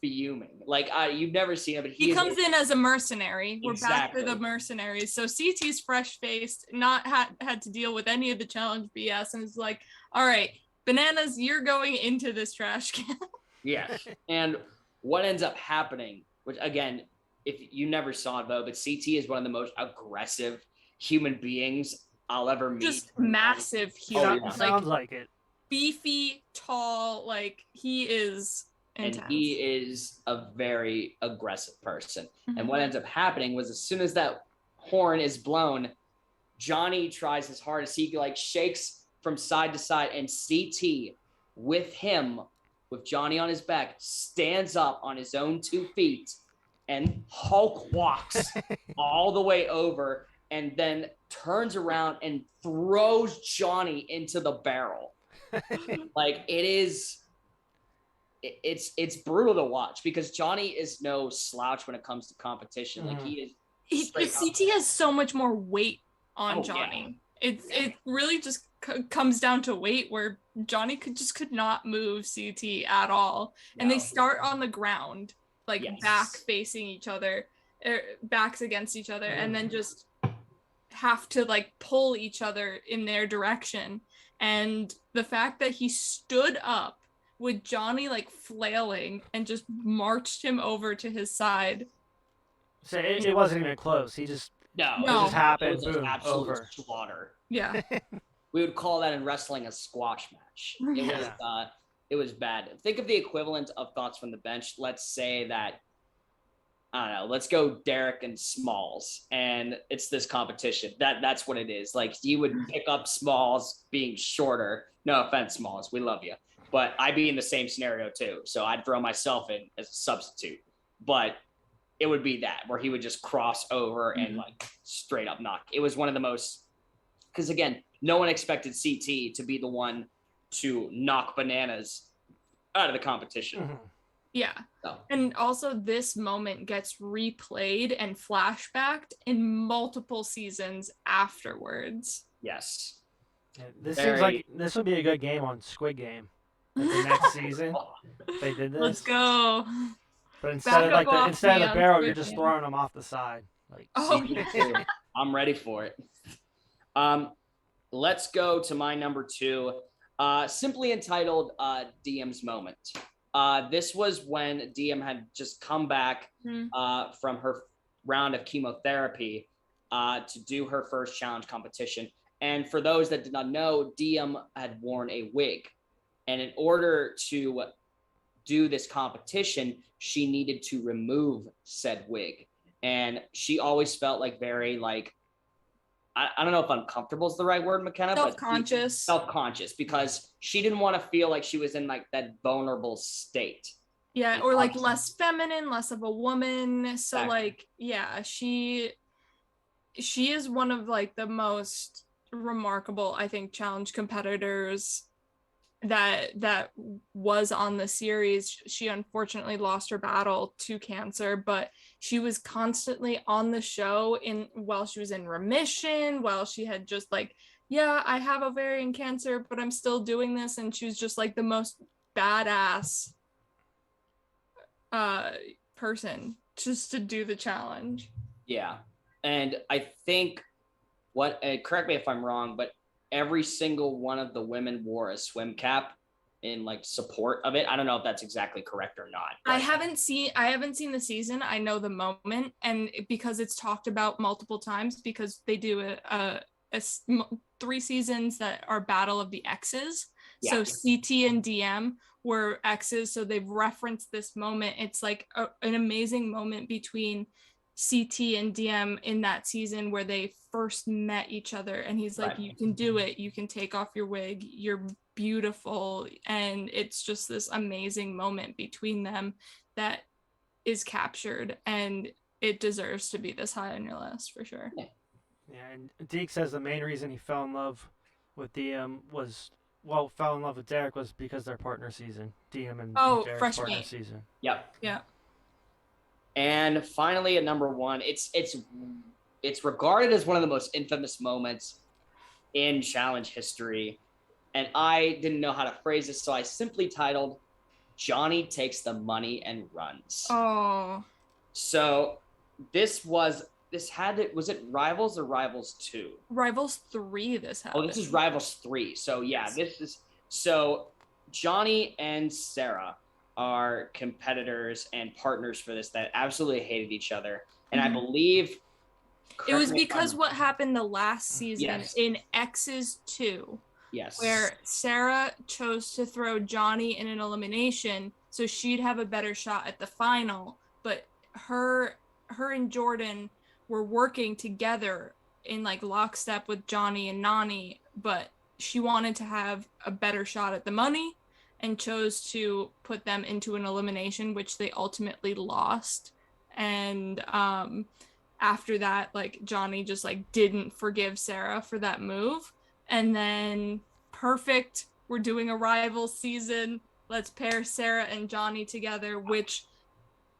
fuming. Like you've never seen it, but he comes in as a mercenary. We're Exactly. back to the mercenaries. So CT's fresh-faced, not had to deal with any of the challenge BS, and is like, "All right, Bananas, you're going into this trash can." Yes. And what ends up happening, which again, if you never saw it though, but CT is one of the most aggressive human beings I'll ever meet. Just massive human. yeah. Sounds like it. Beefy, tall, like he is intense. And he is a very aggressive person. Mm-hmm. And what ends up happening was as soon as that horn is blown, Johnny tries his hardest. He like shakes from side to side, and CT with him, with Johnny on his back, stands up on his own 2 feet and Hulk walks all the way over and then turns around and throws Johnny into the barrel. Like it's brutal to watch because Johnny is no slouch when it comes to competition. Like he is. CT has so much more weight on Johnny. Yeah. It really just comes down to weight, where Johnny could not move CT at all, and they start on the ground, like back facing each other, backs against each other, and then just have to like pull each other in their direction. And the fact that he stood up with Johnny like flailing and just marched him over to his side. So it wasn't even close. He just it just happened. It was boom, absolute over. slaughter. Yeah. We would call that in wrestling a squash match. It was bad. Think of the equivalent of thoughts from the bench. Let's say that, I don't know, let's go Derek and Smalls, and it's this competition. That's what it is. Like you would pick up Smalls being shorter. No offense, Smalls, we love you. But I'd be in the same scenario too. So I'd throw myself in as a substitute. But it would be that where he would just cross over and like straight up knock. It was one of the most, because again, no one expected CT to be the one to knock Bananas out of the competition. Mm-hmm. Yeah. So. And also this moment gets replayed and flashbacked in multiple seasons afterwards. Yes. Yeah, this seems like this would be a good game on Squid Game. Like the next season, they did this. Let's go. But instead of the barrel, you're just throwing them off the side. Like, I'm ready for it. Let's go to my number 2, simply entitled DM's Moment. This was when DM had just come back from her round of chemotherapy to do her first challenge competition. And for those that did not know, DM had worn a wig. And in order to do this competition, she needed to remove said wig. And she always felt like very like, I don't know if uncomfortable is the right word, McKenna. Self-conscious. Self-conscious, because she didn't want to feel like she was in like that vulnerable state. Yeah, or like less feminine, less of a woman. So Exactly. like, yeah, she is one of like the most remarkable, I think, challenge competitors that was on the series. She unfortunately lost her battle to cancer, but she was constantly on the show while she was in remission, while she had just like, yeah, I have ovarian cancer, but I'm still doing this. And she was just like the most badass person just to do the challenge. Yeah. And I think correct me if I'm wrong, but every single one of the women wore a swim cap in like support of it. I don't know if that's exactly correct or not. I haven't seen the season. I know the moment, and because it's talked about multiple times, because they do a 3 seasons that are Battle of the X's. Yeah. So CT and DM were X's, so they've referenced this moment. It's like an amazing moment between CT and DM in that season where they first met each other, and he's like, you can do it, you can take off your wig, you're beautiful. And it's just this amazing moment between them that is captured, and it deserves to be this high on your list for sure. Yeah, and Deke says the main reason he fell in love with DM fell in love with Derek was because their partner season. DM and Derek's partner season. Yep. Yeah. And finally, at number 1, it's regarded as one of the most infamous moments in challenge history. And I didn't know how to phrase this, so I simply titled Johnny Takes the Money and Runs. Oh. So was it Rivals or Rivals 2? Rivals 3 this happened. Oh, this is Rivals 3. So yeah, Johnny and Sarah are competitors and partners for this that absolutely hated each other. And I believe it was because what happened the last season in X's 2. Yes. Where Sarah chose to throw Johnny in an elimination so she'd have a better shot at the final, but her and Jordan were working together in like lockstep with Johnny and Nani, but she wanted to have a better shot at the money and chose to put them into an elimination, which they ultimately lost. And after that, like Johnny just like didn't forgive Sarah for that move. And then perfect, we're doing a rival season. Let's pair Sarah and Johnny together, which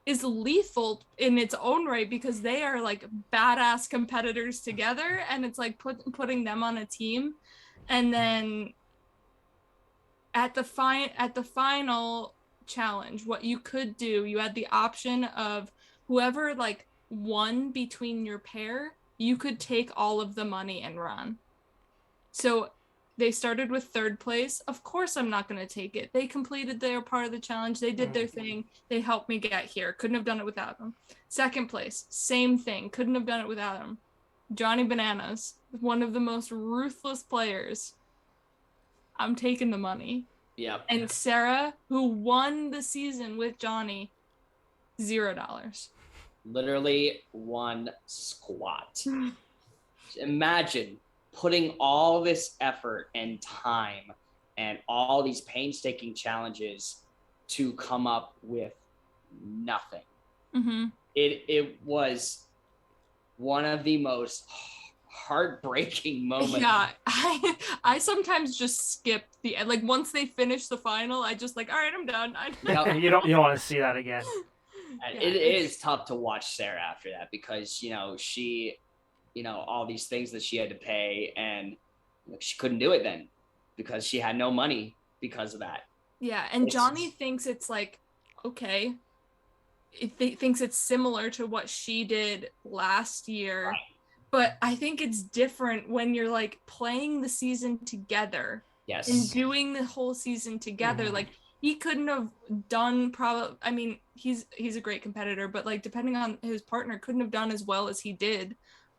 is lethal in its own right because they are like badass competitors together, and it's like putting them on a team. And then at the final challenge, what you could do, you had the option of whoever like won between your pair, you could take all of the money and run. So they started with 3rd place. Of course I'm not going to take it. They completed their part of the challenge. They did their thing. They helped me get here. Couldn't have done it without them. 2nd place, same thing. Couldn't have done it without them. Johnny Bananas, one of the most ruthless players. I'm taking the money. Yep. And Sarah, who won the season with Johnny, $0. Literally one squat. Imagine putting all this effort and time and all these painstaking challenges to come up with nothing. Mm-hmm. It was one of the most heartbreaking moments. Yeah, I sometimes just skip the end. Like once they finish the final, I just like, all right, I'm done. You don't want to see that again. Yeah, it is tough to watch Sarah after that because she all these things that she had to pay, and she couldn't do it then because she had no money because of that. Yeah, and Johnny thinks it's like, okay, thinks it's similar to what she did last year, right. But I think it's different when you're like playing the season together. Yes. And doing the whole season together. Mm-hmm. Like he couldn't have done I mean, he's a great competitor, but like depending on his partner, couldn't have done as well as he did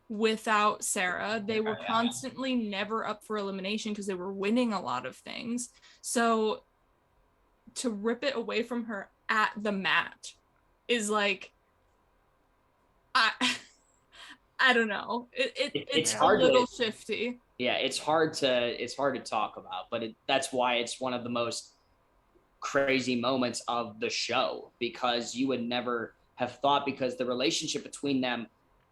without Sarah. They were constantly never up for elimination because they were winning a lot of things. So to rip it away from her at the mat is like, I don't know. It's a little shifty. Yeah, it's hard to talk about, but that's why it's one of the most crazy moments of the show, because you would never have thought, because the relationship between them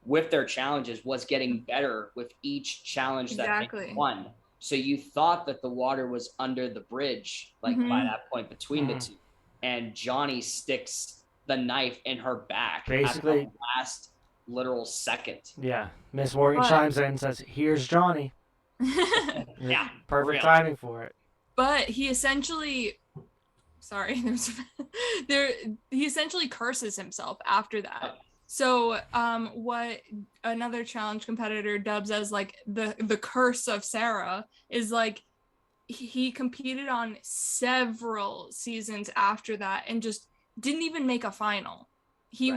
with their challenges was getting better with each challenge that they won. So you thought that the water was under the bridge, like by that point between the two. And Johnny sticks the knife in her back Basically, at the last literal second. Yeah. Miss Morgan chimes in and says, "Here's Johnny." Yeah. Perfect timing for it. But he essentially he essentially curses himself after that. So what another challenge competitor dubs as like the curse of Sarah is like he competed on several seasons after that and just didn't even make a final. He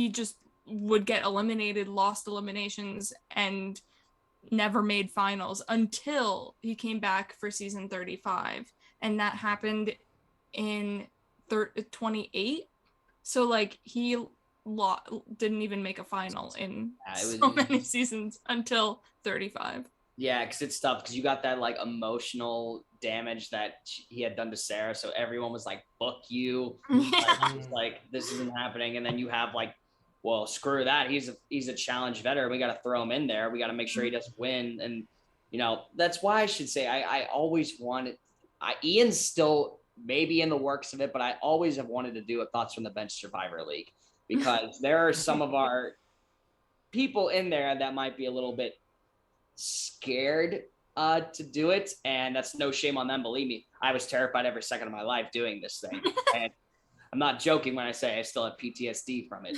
just would get eliminated, lost eliminations, and never made finals until he came back for season 35, and that happened in 28. So like he didn't even make a final in so many seasons until 35. Yeah, because it's tough because you got that like emotional damage that he had done to Sarah, so everyone was like, "Fuck you!" like this isn't happening, and then you have like, well, screw that. He's a challenge veteran. We got to throw him in there. We got to make sure he doesn't win, and that's why I should say I always wanted. Ian's still maybe in the works of it, but I always have wanted to do a Thoughts from the Bench Survivor League because there are some of our people in there that might be a little bit scared to do it, and that's no shame on them. Believe me, I was terrified every second of my life doing this thing, and I'm not joking when I say I still have PTSD from it.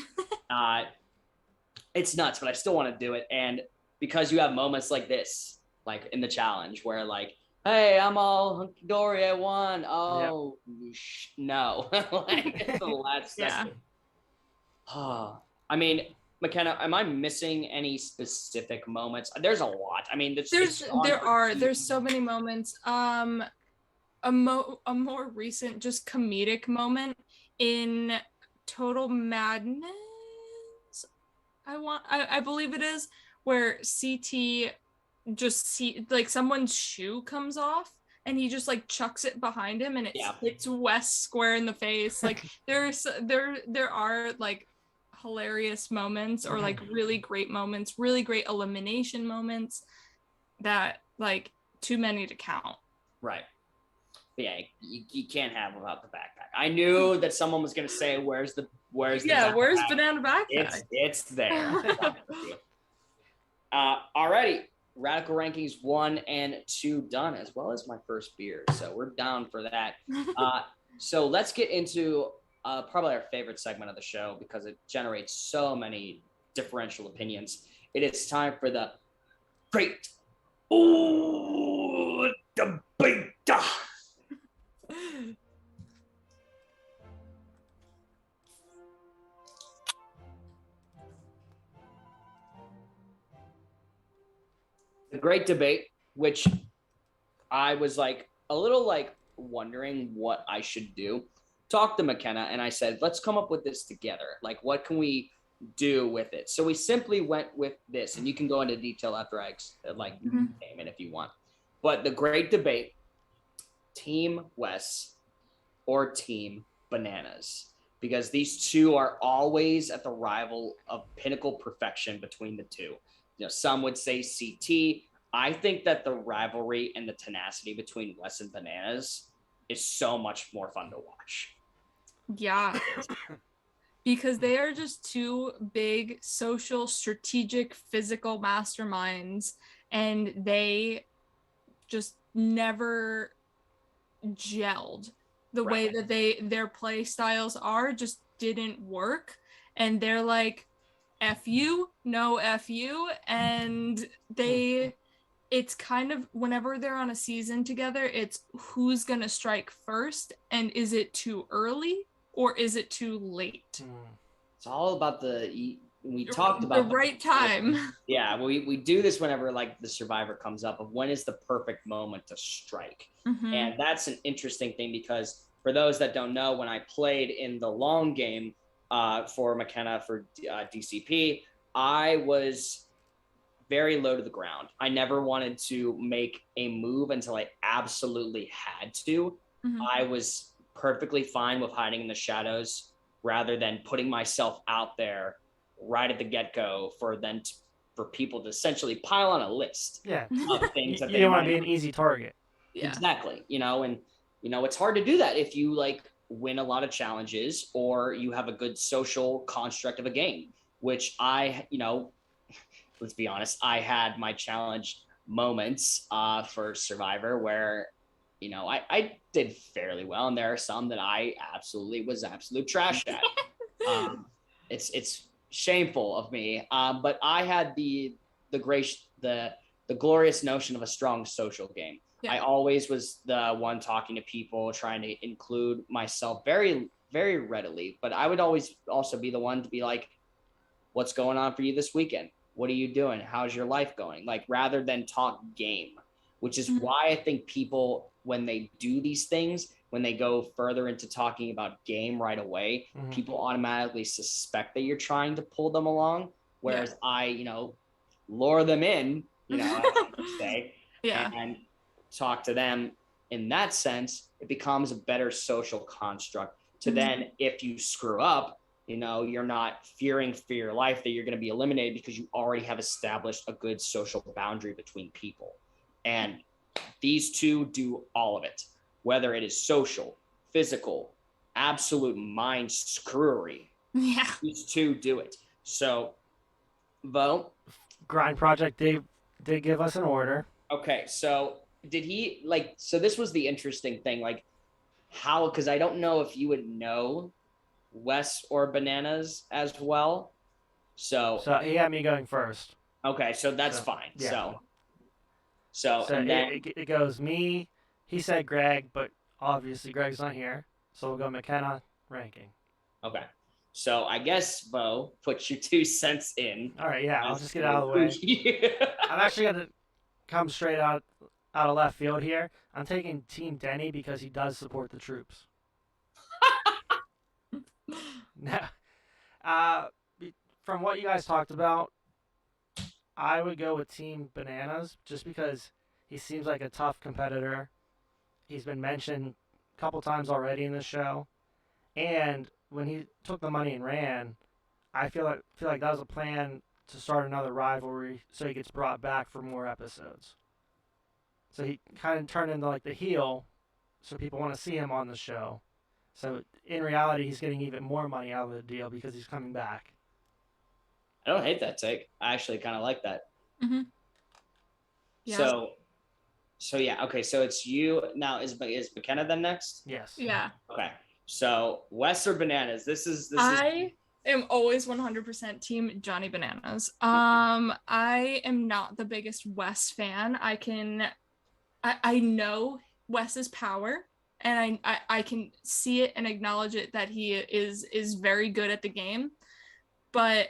It's nuts, but I still want to do it, and because you have moments like this, like in the challenge, where like, hey, I'm all hunky-dory, I won. Oh, no. Like, it's the last second. I mean, McKenna, am I missing any specific moments? There's a lot. I mean, there's so many moments. A more recent, just comedic moment in Total Madness, I believe it is, where CT like someone's shoe comes off and he just like chucks it behind him and it hits Wes square in the face. Like there are like hilarious moments or like really great moments, really great elimination moments that like too many to count. Right. Yeah, you can't have without the backpack. I knew that someone was going to say, where's the backpack? Where's banana backpack? It's there. Alrighty. Radical Rankings 1 and 2 done, as well as my first beer. So we're down for that. So let's get into probably our favorite segment of the show because it generates so many differential opinions. It is time for the Great Debate. The Great Debate, which I was like a little like wondering what I should do. Talked to McKenna and I said, let's come up with this together. Like, what can we do with it? So we simply went with this, and you can go into detail after I name it if you want. But the Great Debate, Team Wes or Team Bananas, because these two are always at the rival of pinnacle perfection between the two. Some would say CT. I think that the rivalry and the tenacity between Wes and Bananas is so much more fun to watch. Yeah. Because they are just two big social, strategic, physical masterminds, and they just never gelled. The way that their play styles just didn't work, and they're like, F you, no F you, and it's kind of, whenever they're on a season together, it's who's gonna strike first, and is it too early or is it too late? It's all about we talked about the right time. Yeah, we do this whenever like the Survivor comes up, of when is the perfect moment to strike. And that's an interesting thing, because for those that don't know, when I played in the long game for McKenna for DCP, I was very low to the ground. I never wanted to make a move until I absolutely had to. I was perfectly fine with hiding in the shadows rather than putting myself out there right at the get-go for for people to essentially pile on a list Yeah. of things that You they don't want might to be an easy target. Yeah. Exactly. And it's hard to do that if you like win a lot of challenges or you have a good social construct of a game, which let's be honest, I had my challenge moments for Survivor where, I did fairly well, and there are some that I was absolute trash at. It's shameful of me, but I had the glorious notion of a strong social game. Yeah. I always was the one talking to people, trying to include myself very, very readily, but I would always also be the one to be like, what's going on for you this weekend? What are you doing? How's your life going? Like, rather than talk game, which is why I think people, when they do these things, when they go further into talking about game right away, people automatically suspect that you're trying to pull them along. Whereas I, lure them in, as I say, and talk to them in that sense, it becomes a better social construct to then, if you screw up, you're not fearing for your life that you're going to be eliminated because you already have established a good social boundary between people. And these two do all of it, whether it is social, physical, absolute mind screwery. Yeah. These two do it. So, Vo? Grind Project, they did give us an order. Okay, so did he, so this was the interesting thing, how, because I don't know if you would know Wes or Bananas as well. So he had me going first. Okay, so that's fine. Yeah. So and then it goes me. He said Greg, but obviously Greg's not here. So we'll go McKenna, ranking. Okay. So I guess, Bo, put your 2 cents in. All right, yeah, I'll just get out of the way. I'm actually going to come straight out of left field here. I'm taking Team Denny because he does support the troops. Now, from what you guys talked about, I would go with Team Bananas just because he seems like a tough competitor. He's been mentioned a couple times already in the show. And when he took the money and ran, I feel like that was a plan to start another rivalry so he gets brought back for more episodes. So he kind of turned into like the heel so people want to see him on the show. So in reality, he's getting even more money out of the deal because he's coming back. I don't hate that take. I actually kind of like that. Mm-hmm. Yeah. So yeah. Okay. So it's you now. Is McKenna then next? Yes. Yeah. Okay. So Wes or Bananas? I am always 100% team Johnny Bananas. I am not the biggest Wes fan. I know Wes's power, and I can see it and acknowledge it that he is very good at the game, but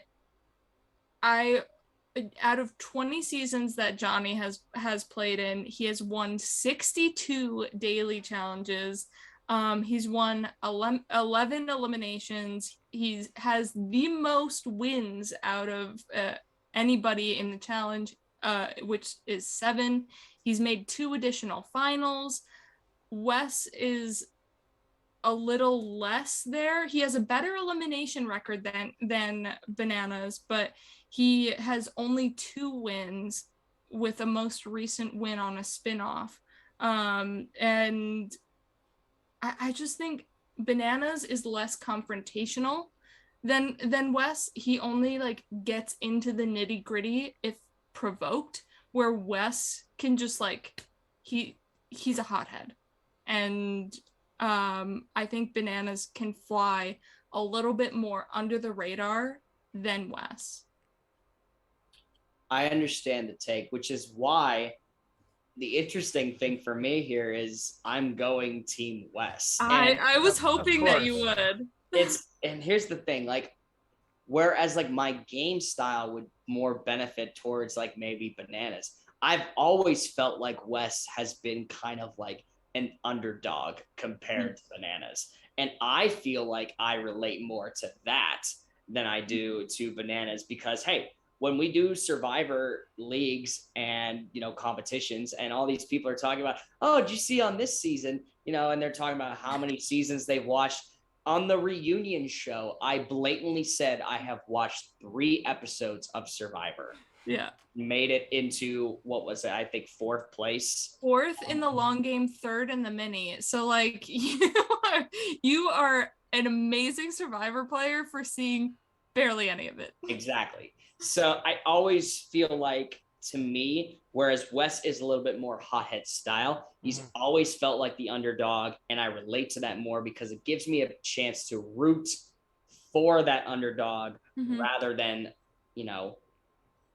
out of 20 seasons that Johnny has played in, he has won 62 daily challenges. He's won 11 eliminations. He has the most wins out of anybody in the challenge, which is 7. He's made 2 additional finals. Wes is a little less there. He has a better elimination record than Bananas, but he has only 2 wins, with a most recent win on a spinoff. And I just think Bananas is less confrontational than Wes. He only gets into the nitty gritty if provoked, where Wes can just he's a hothead. And I think Bananas can fly a little bit more under the radar than Wes. I understand the take, which is why the interesting thing for me here is I'm going Team Wes. I was hoping that you would. And here's the thing, whereas my game style would more benefit towards maybe Bananas, I've always felt like Wes has been kind of an underdog compared to Bananas. And I feel like I relate more to that than I do to Bananas because, hey, when we do Survivor leagues and, competitions and all these people are talking about, oh, did you see on this season, and they're talking about how many seasons they've watched. On the reunion show, I blatantly said I have watched 3 episodes of Survivor. Yeah. Made it into, what was it? I think 4th place. 4th in the long game, 3rd in the mini. So like you are an amazing Survivor player for seeing barely any of it. Exactly. So I always feel like, to me, whereas Wes is a little bit more hothead style, he's always felt like the underdog, and I relate to that more because it gives me a chance to root for that underdog rather than, you know,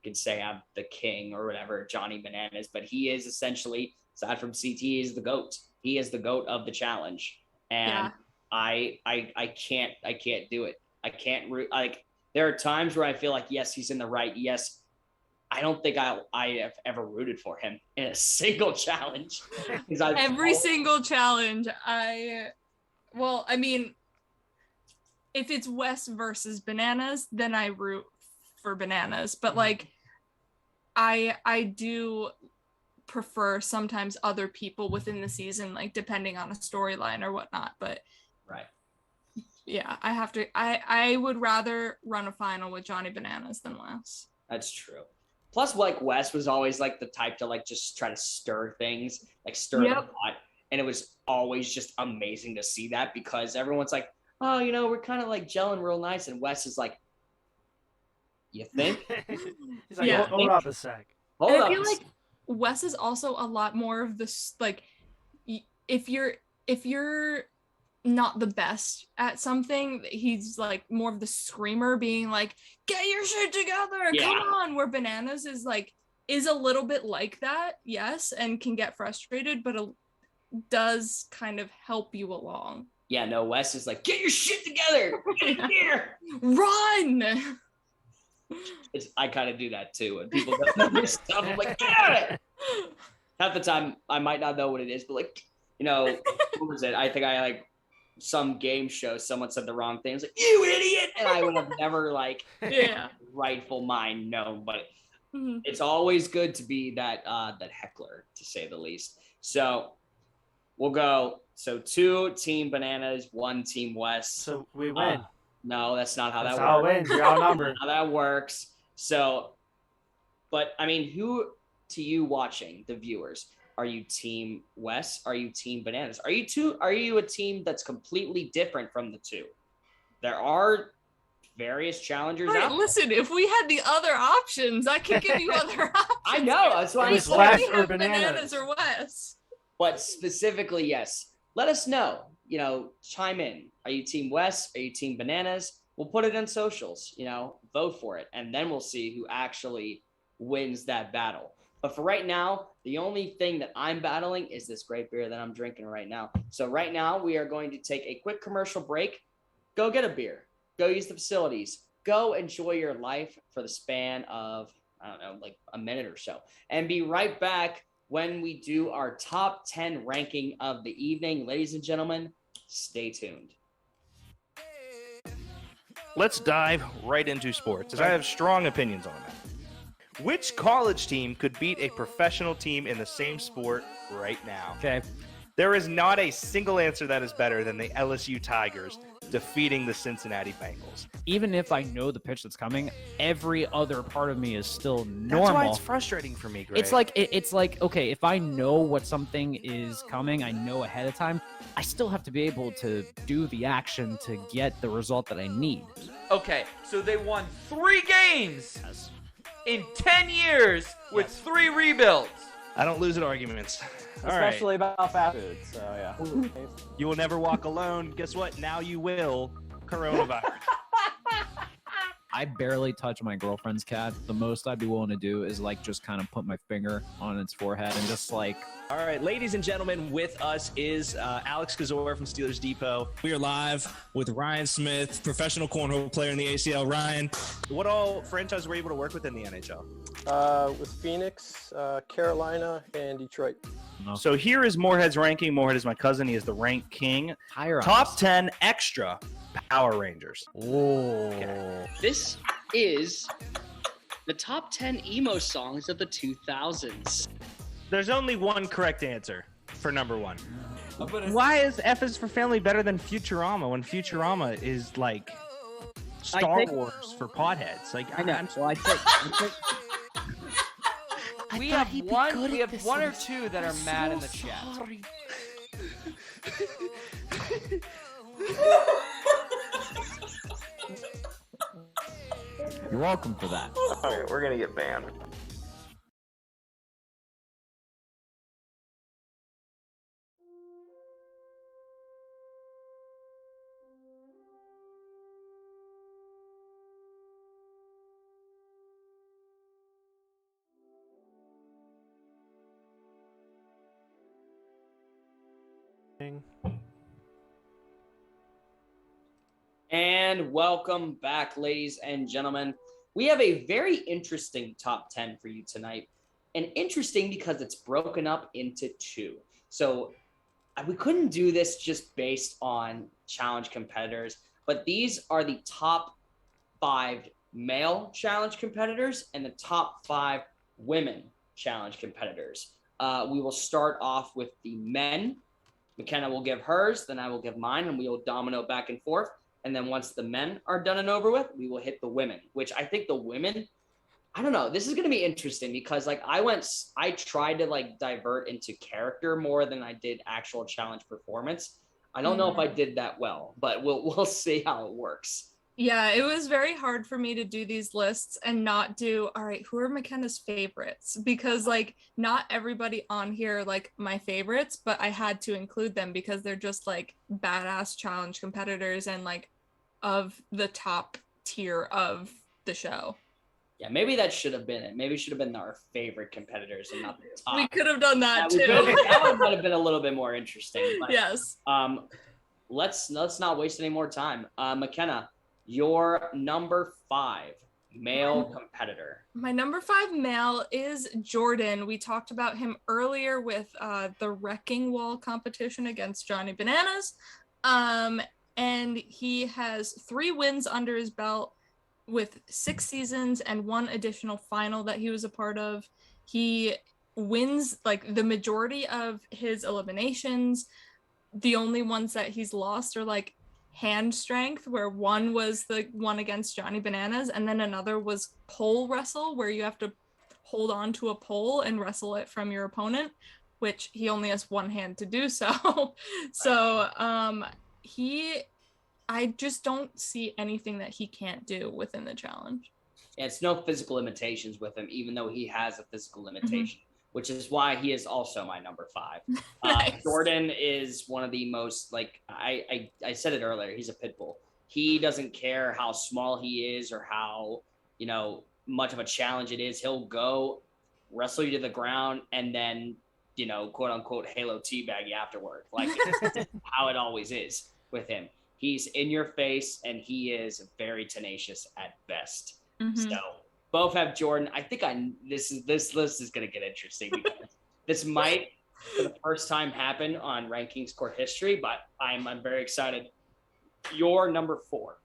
you could say I'm the king or whatever, Johnny Bananas, but he is essentially, aside from CT, is the GOAT. He is the GOAT of the challenge. And I can't do it. I can't root. Like, there are times where I feel like, yes, he's in the right. Yes, I don't think I have ever rooted for him in a single challenge. Every single challenge, I mean, if it's Wes versus Bananas, then I root for Bananas. But like, I do prefer sometimes other people within the season, like depending on a storyline or whatnot. But yeah, I would rather run a final with Johnny Bananas than Wes. That's true. Plus, like, Wes was always like the type to like just try to stir things, like stir the pot. And it was always just amazing to see that, because everyone's like, oh, you know, we're kind of like gelling real nice. And Wes is like, you think? He's like, hold up a sec. I feel like Wes is also a lot more of this, like, if you're not the best at something, he's like more of the screamer, being like, get your shit together, come on. Where Bananas is a little bit like that, yes, and can get frustrated, but it does kind of help you along. Yeah, no, Wes is like, get your shit together, get in here, run. I kind of do that too. When people don't know this stuff, I'm like, get it. Half the time, I might not know what it is, but like, you know, what was it? I think I like some game show, someone said the wrong thing. I was like, you idiot. And I would have never like rightful mind known, but it's always good to be that heckler, to say the least. So we'll go. So 2 Team Bananas, 1 Team Wes. So we win. No, that's not how that's that how works. It wins. You're outnumbered. How that works. So, but I mean, who, to you watching, the viewers, are you Team Wes? Are you Team Bananas? Are you a team that's completely different from the 2? There are various challengers out there. Listen, if we had the other options, I could give you other options. I know. That's why it's Wes or Bananas or Wes. But specifically, yes. Let us know. You know, chime in. Are you Team Wes? Are you Team Bananas? We'll put it on socials. You know, vote for it, and then we'll see who actually wins that battle. But for right now, the only thing that I'm battling is this great beer that I'm drinking right now. So right now, we are going to take a quick commercial break. Go get a beer. Go use the facilities. Go enjoy your life for the span of, I don't know, like a minute or so. And be right back when we do our top 10 ranking of the evening. Ladies and gentlemen, stay tuned. Let's dive right into sports, as I have strong opinions on that. Which college team could beat a professional team in the same sport right now? Okay. There is not a single answer that is better than the LSU Tigers defeating the Cincinnati Bengals. Even if I know the pitch that's coming, every other part of me is still normal. That's why it's frustrating for me, Greg. It's like okay, if I know what something is coming, I know ahead of time, I still have to be able to do the action to get the result that I need. Okay, so they won 3 games in 10 years with 3 rebuilds. I don't lose at arguments. Especially about fast food, so yeah. You will never walk alone. Guess what? Now you will. Coronavirus. I barely touch my girlfriend's cat. The most I'd be willing to do is like just kind of put my finger on its forehead and just like. All right, ladies and gentlemen, with us is Alex Kazor from Steelers Depot. We are live with Ryan Smith, professional cornhole player in the ACL. Ryan, what all franchises were you able to work with in the NHL? With Phoenix, Carolina, and Detroit. No. So here is Moorhead's ranking. Moorhead is my cousin. He is the rank king. Higher Top 10 extra Power Rangers. Oh. Okay. This is the top 10 emo songs of the 2000s. There's only one correct answer for number 1. Why is F is for Family better than Futurama when Futurama is like Star Wars for potheads? Like I know. So I think we have one or two that are mad in the chat. You're welcome for that. Okay, we're gonna get banned. And welcome back, ladies and gentlemen. We have a very interesting top 10 for you tonight. And interesting because it's broken up into two. So we couldn't do this just based on challenge competitors, but these are the top 5 male challenge competitors and the top 5 women challenge competitors. We will start off with the men. McKenna will give hers, then I will give mine, and we will domino back and forth. And then once the men are done and over with, we will hit the women, which I think the women, I don't know, this is going to be interesting because like I tried to like divert into character more than I did actual challenge performance. I don't know if I did that well, but we'll see how it works. Yeah, it was very hard for me to do these lists and not do, all right, who are McKenna's favorites? Because like not everybody on here are like my favorites, but I had to include them because they're just like badass challenge competitors and like of the top tier of the show. Yeah, maybe that should have been it. Maybe it should have been our favorite competitors and not the top. We could have done that too. That one might have been a little bit more interesting. But, yes. Let's not waste any more time. McKenna, your number 5 male competitor. My number 5 male is Jordan. We talked about him earlier with the wrecking wall competition against Johnny Bananas. And he has 3 wins under his belt with 6 seasons and 1 additional final that he was a part of. He wins like the majority of his eliminations. The only ones that he's lost are like hand strength, where one was the one against Johnny Bananas and then another was pole wrestle, where you have to hold on to a pole and wrestle it from your opponent, which he only has one hand to do so. I just don't see anything that he can't do within the challenge. Yeah, it's no physical limitations with him, even though he has a physical limitation, which is why he is also my number 5. Nice. Jordan is one of the most, like, I said it earlier, he's a pit bull. He doesn't care how small he is or how, much of a challenge it is. He'll go wrestle you to the ground and then, quote unquote, Halo teabag you afterward. Like, it's how it always is with him. He's in your face and he is very tenacious at best. So both have Jordan. I think this list is going to get interesting because this might for the first time happen on RankKing's court history, but I'm very excited. Your number 4.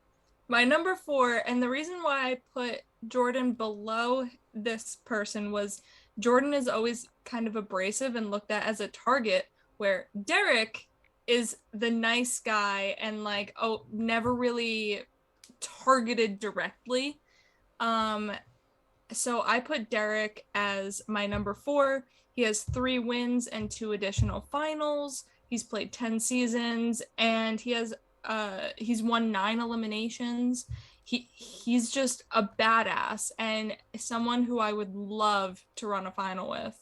My number 4, and the reason why I put Jordan below this person was Jordan is always kind of abrasive and looked at as a target, where Derek is the nice guy and like, never really targeted directly. So I put Derek as my number 4. He has 3 wins and 2 additional finals. He's played 10 seasons and he's won 9 eliminations. He's just a badass and someone who I would love to run a final with.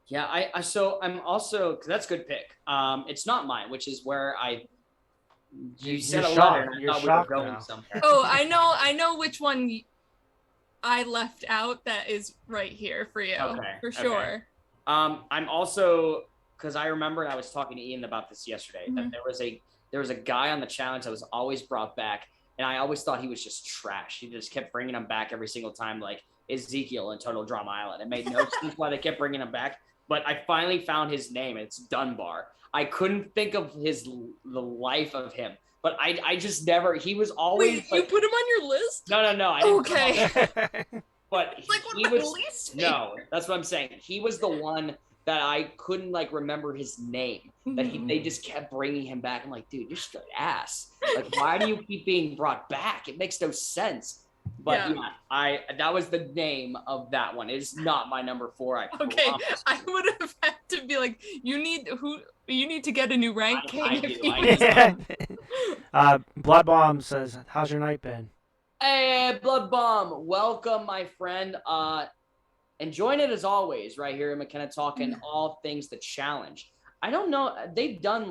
Yeah, I'm also, cause that's a good pick. It's not mine, which is where you said 11. I thought we were going somewhere. Oh, I know which one I left out that is right here for you. Okay, for sure. I'm also, because I remember I was talking to Ian about this yesterday, that there was a guy on the challenge that was always brought back, and I always thought he was just trash. He just kept bringing him back every single time, like Ezekiel in Total Drama Island. It made no sense why they kept bringing him back, but I finally found his name. It's Dunbar. I couldn't think of the life of him. But I just never, he was always. Wait, you put him on your list? No. I didn't okay. But like he one of was, my least no, that's what I'm saying. He was the one that I couldn't like remember his name. That they just kept bringing him back. I'm like, dude, you're straight ass. Like, why do you keep being brought back? It makes no sense. But yeah, that was the name of that one. It's not my number 4. Okay, promise. I would have had to be like, you need to get a new rank king. I do. Blood Bomb says, "How's your night been?" Hey, Blood Bomb, welcome, my friend. Enjoying it as always, right here in McKenna, talking all things the challenge. I don't know, they've done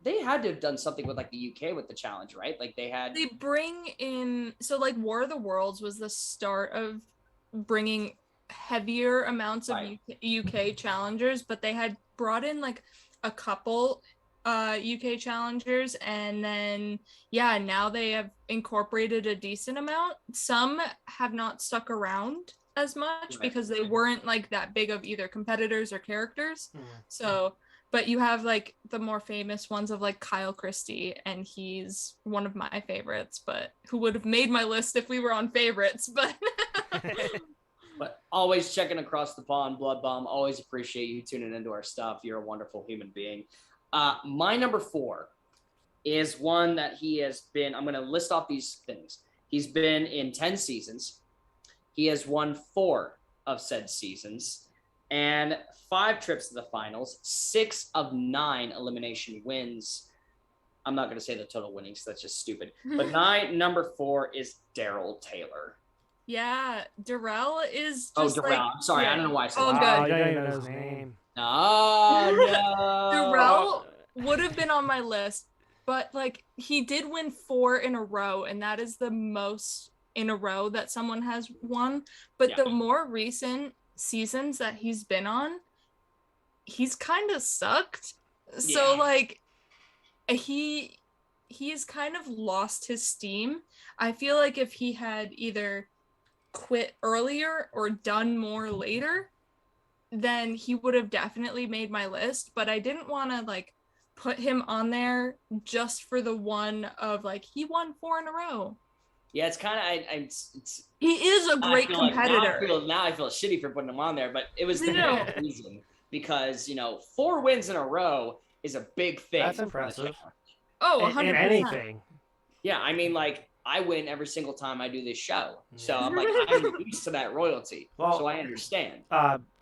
they had to have done something with like the UK with the challenge, right? Like they bring in, so like War of the Worlds was the start of bringing heavier amounts of UK challengers, but they had brought in like a couple UK challengers, and then now they have incorporated a decent amount. Some have not stuck around as much because they weren't like that big of either competitors or characters. So but you have like the more famous ones of like Kyle Christie, and he's one of my favorites, but who would have made my list if we were on favorites, but But always checking across the pond, Blood Bomb. Always appreciate you tuning into our stuff. You're a wonderful human being. My number 4 is one that he has been, I'm going to list off these things. He's been in 10 seasons. He has won 4 of said seasons and 5 trips to the finals, 6 of 9 elimination wins. I'm not going to say the total winnings. That's just stupid. But number 4 is Daryl Taylor. Yeah, Darrell is just Darrell. I'm sorry. I don't know why I said that. I don't even know his name. Oh, no. Darrell would have been on my list, but like he did win 4 in a row, and that is the most in a row that someone has won. But the more recent seasons that he's been on, he's kind of sucked. So like he has kind of lost his steam. I feel like if he had either quit earlier or done more later, then he would have definitely made my list. But I didn't want to like put him on there just for the one of like he won 4 in a row. Yeah, it's kind of he is a great competitor. Now I feel shitty for putting him on there, but it was the reason because 4 wins in a row is a big thing. That's impressive. Oh, 100%. In anything. Yeah, I mean, like I win every single time I do this show, so I'm like I'm used to that royalty, so I understand.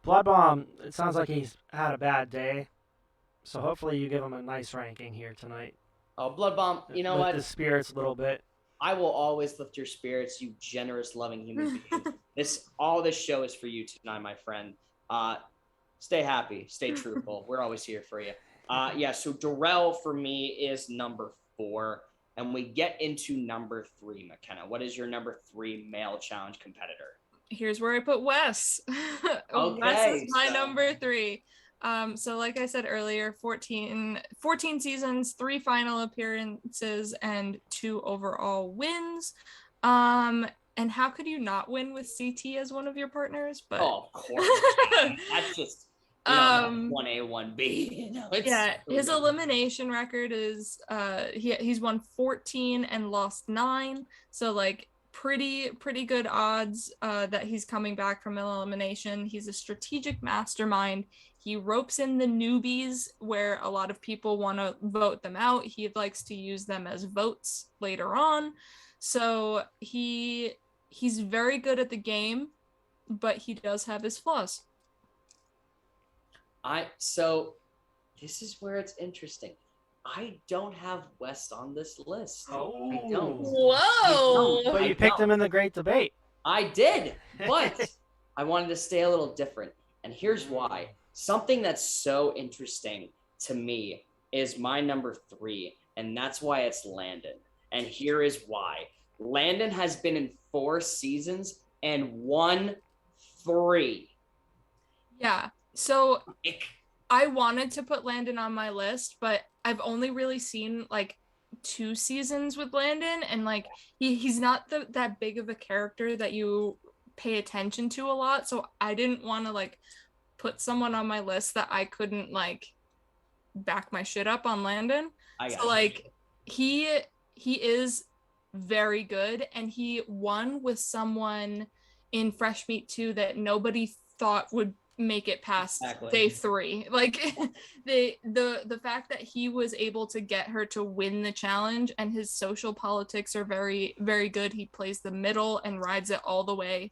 Blood Bomb, it sounds like he's had a bad day, so hopefully you give him a nice ranking here tonight. Oh, Blood Bomb, you know what? Lift his spirits a little bit. I will always lift your spirits, you generous, loving human being. All this show is for you tonight, my friend. Stay happy, stay truthful. We're always here for you. So Darrell for me is number 4, and we get into number 3. McKenna, what is your number 3 male challenge competitor? Here's where I put Wes. Okay, Wes is my number 3. So like I said earlier, 14 seasons, 3 final appearances, and 2 overall wins. And how could you not win with CT as one of your partners? But of course. That's just 1A, 1B. His elimination record is he's won 14 and lost 9. So like pretty good odds that he's coming back from elimination. He's a strategic mastermind. He ropes in the newbies where a lot of people want to vote them out. He likes to use them as votes later on. So he's very good at the game, but he does have his flaws. So this is where it's interesting. I don't have West on this list. Oh. I don't. Whoa! But you picked him in the great debate. I did, but I wanted to stay a little different. And here's why. Something that's so interesting to me is my number 3, and that's why it's Landon. And here is why. Landon has been in 4 seasons and won 3. Yeah. So I wanted to put Landon on my list, but I've only really seen like 2 seasons with Landon, and like he's not that big of a character that you pay attention to a lot. So I didn't want to like put someone on my list that I couldn't like back my shit up on Landon. Like he is very good, and he won with someone in Fresh Meat 2 that nobody thought would make it past Exactly. day 3. Like the fact that he was able to get her to win the challenge, and his social politics are very, very good. He plays the middle and rides it all the way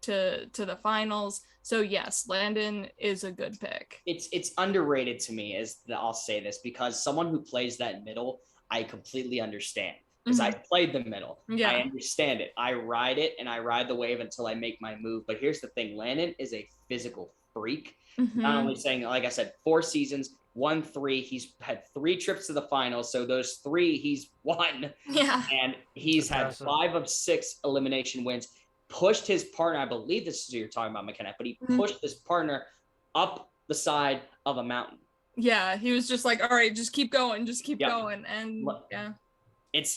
to the finals. So yes, Landon is a good pick. It's underrated to me, I'll say this, because someone who plays that middle, I completely understand. Because I played the middle. Yeah. I understand it. I ride it and I ride the wave until I make my move. But here's the thing, Landon is a physical freak. Not only saying, like I said, 4 seasons, won 3. He's had 3 trips to the finals. So those 3 he's won. Yeah. And he's had 5 of 6 elimination wins. Pushed his partner, I believe this is what you're talking about, McKenna, but he pushed his partner up the side of a mountain. Yeah, he was just like, all right, just keep going, going. And yeah.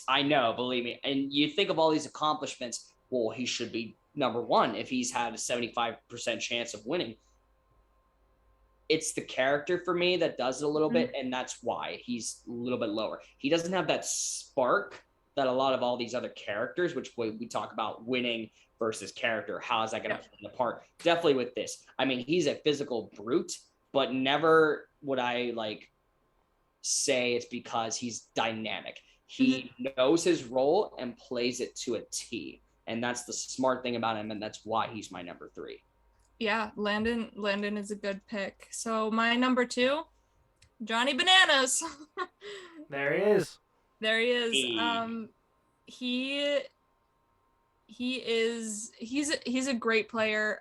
I know, believe me. And you think of all these accomplishments, well, he should be number 1 if he's had a 75% chance of winning. It's the character for me that does it a little bit, and that's why he's a little bit lower. He doesn't have that spark that a lot of all these other characters, which we talk about winning versus character. How is that going to play the part? Definitely with this. I mean, he's a physical brute, but never would I say it's because he's dynamic. He knows his role and plays it to a T. And that's the smart thing about him. And that's why he's my number 3. Yeah, Landon is a good pick. So my number 2, Johnny Bananas. There he is. There he is. He's a great player.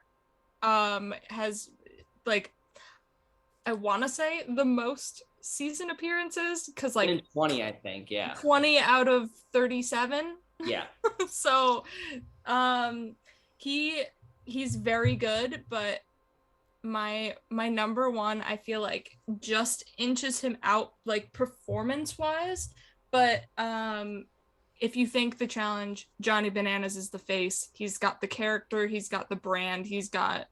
Has I want to say the most season appearances, because 20, I think. Yeah. 20 out of 37. Yeah. So he's very good, but my number 1, I feel like, just inches him out performance wise. But if you think the challenge, Johnny Bananas is the face. He's got the character, he's got the brand, he's got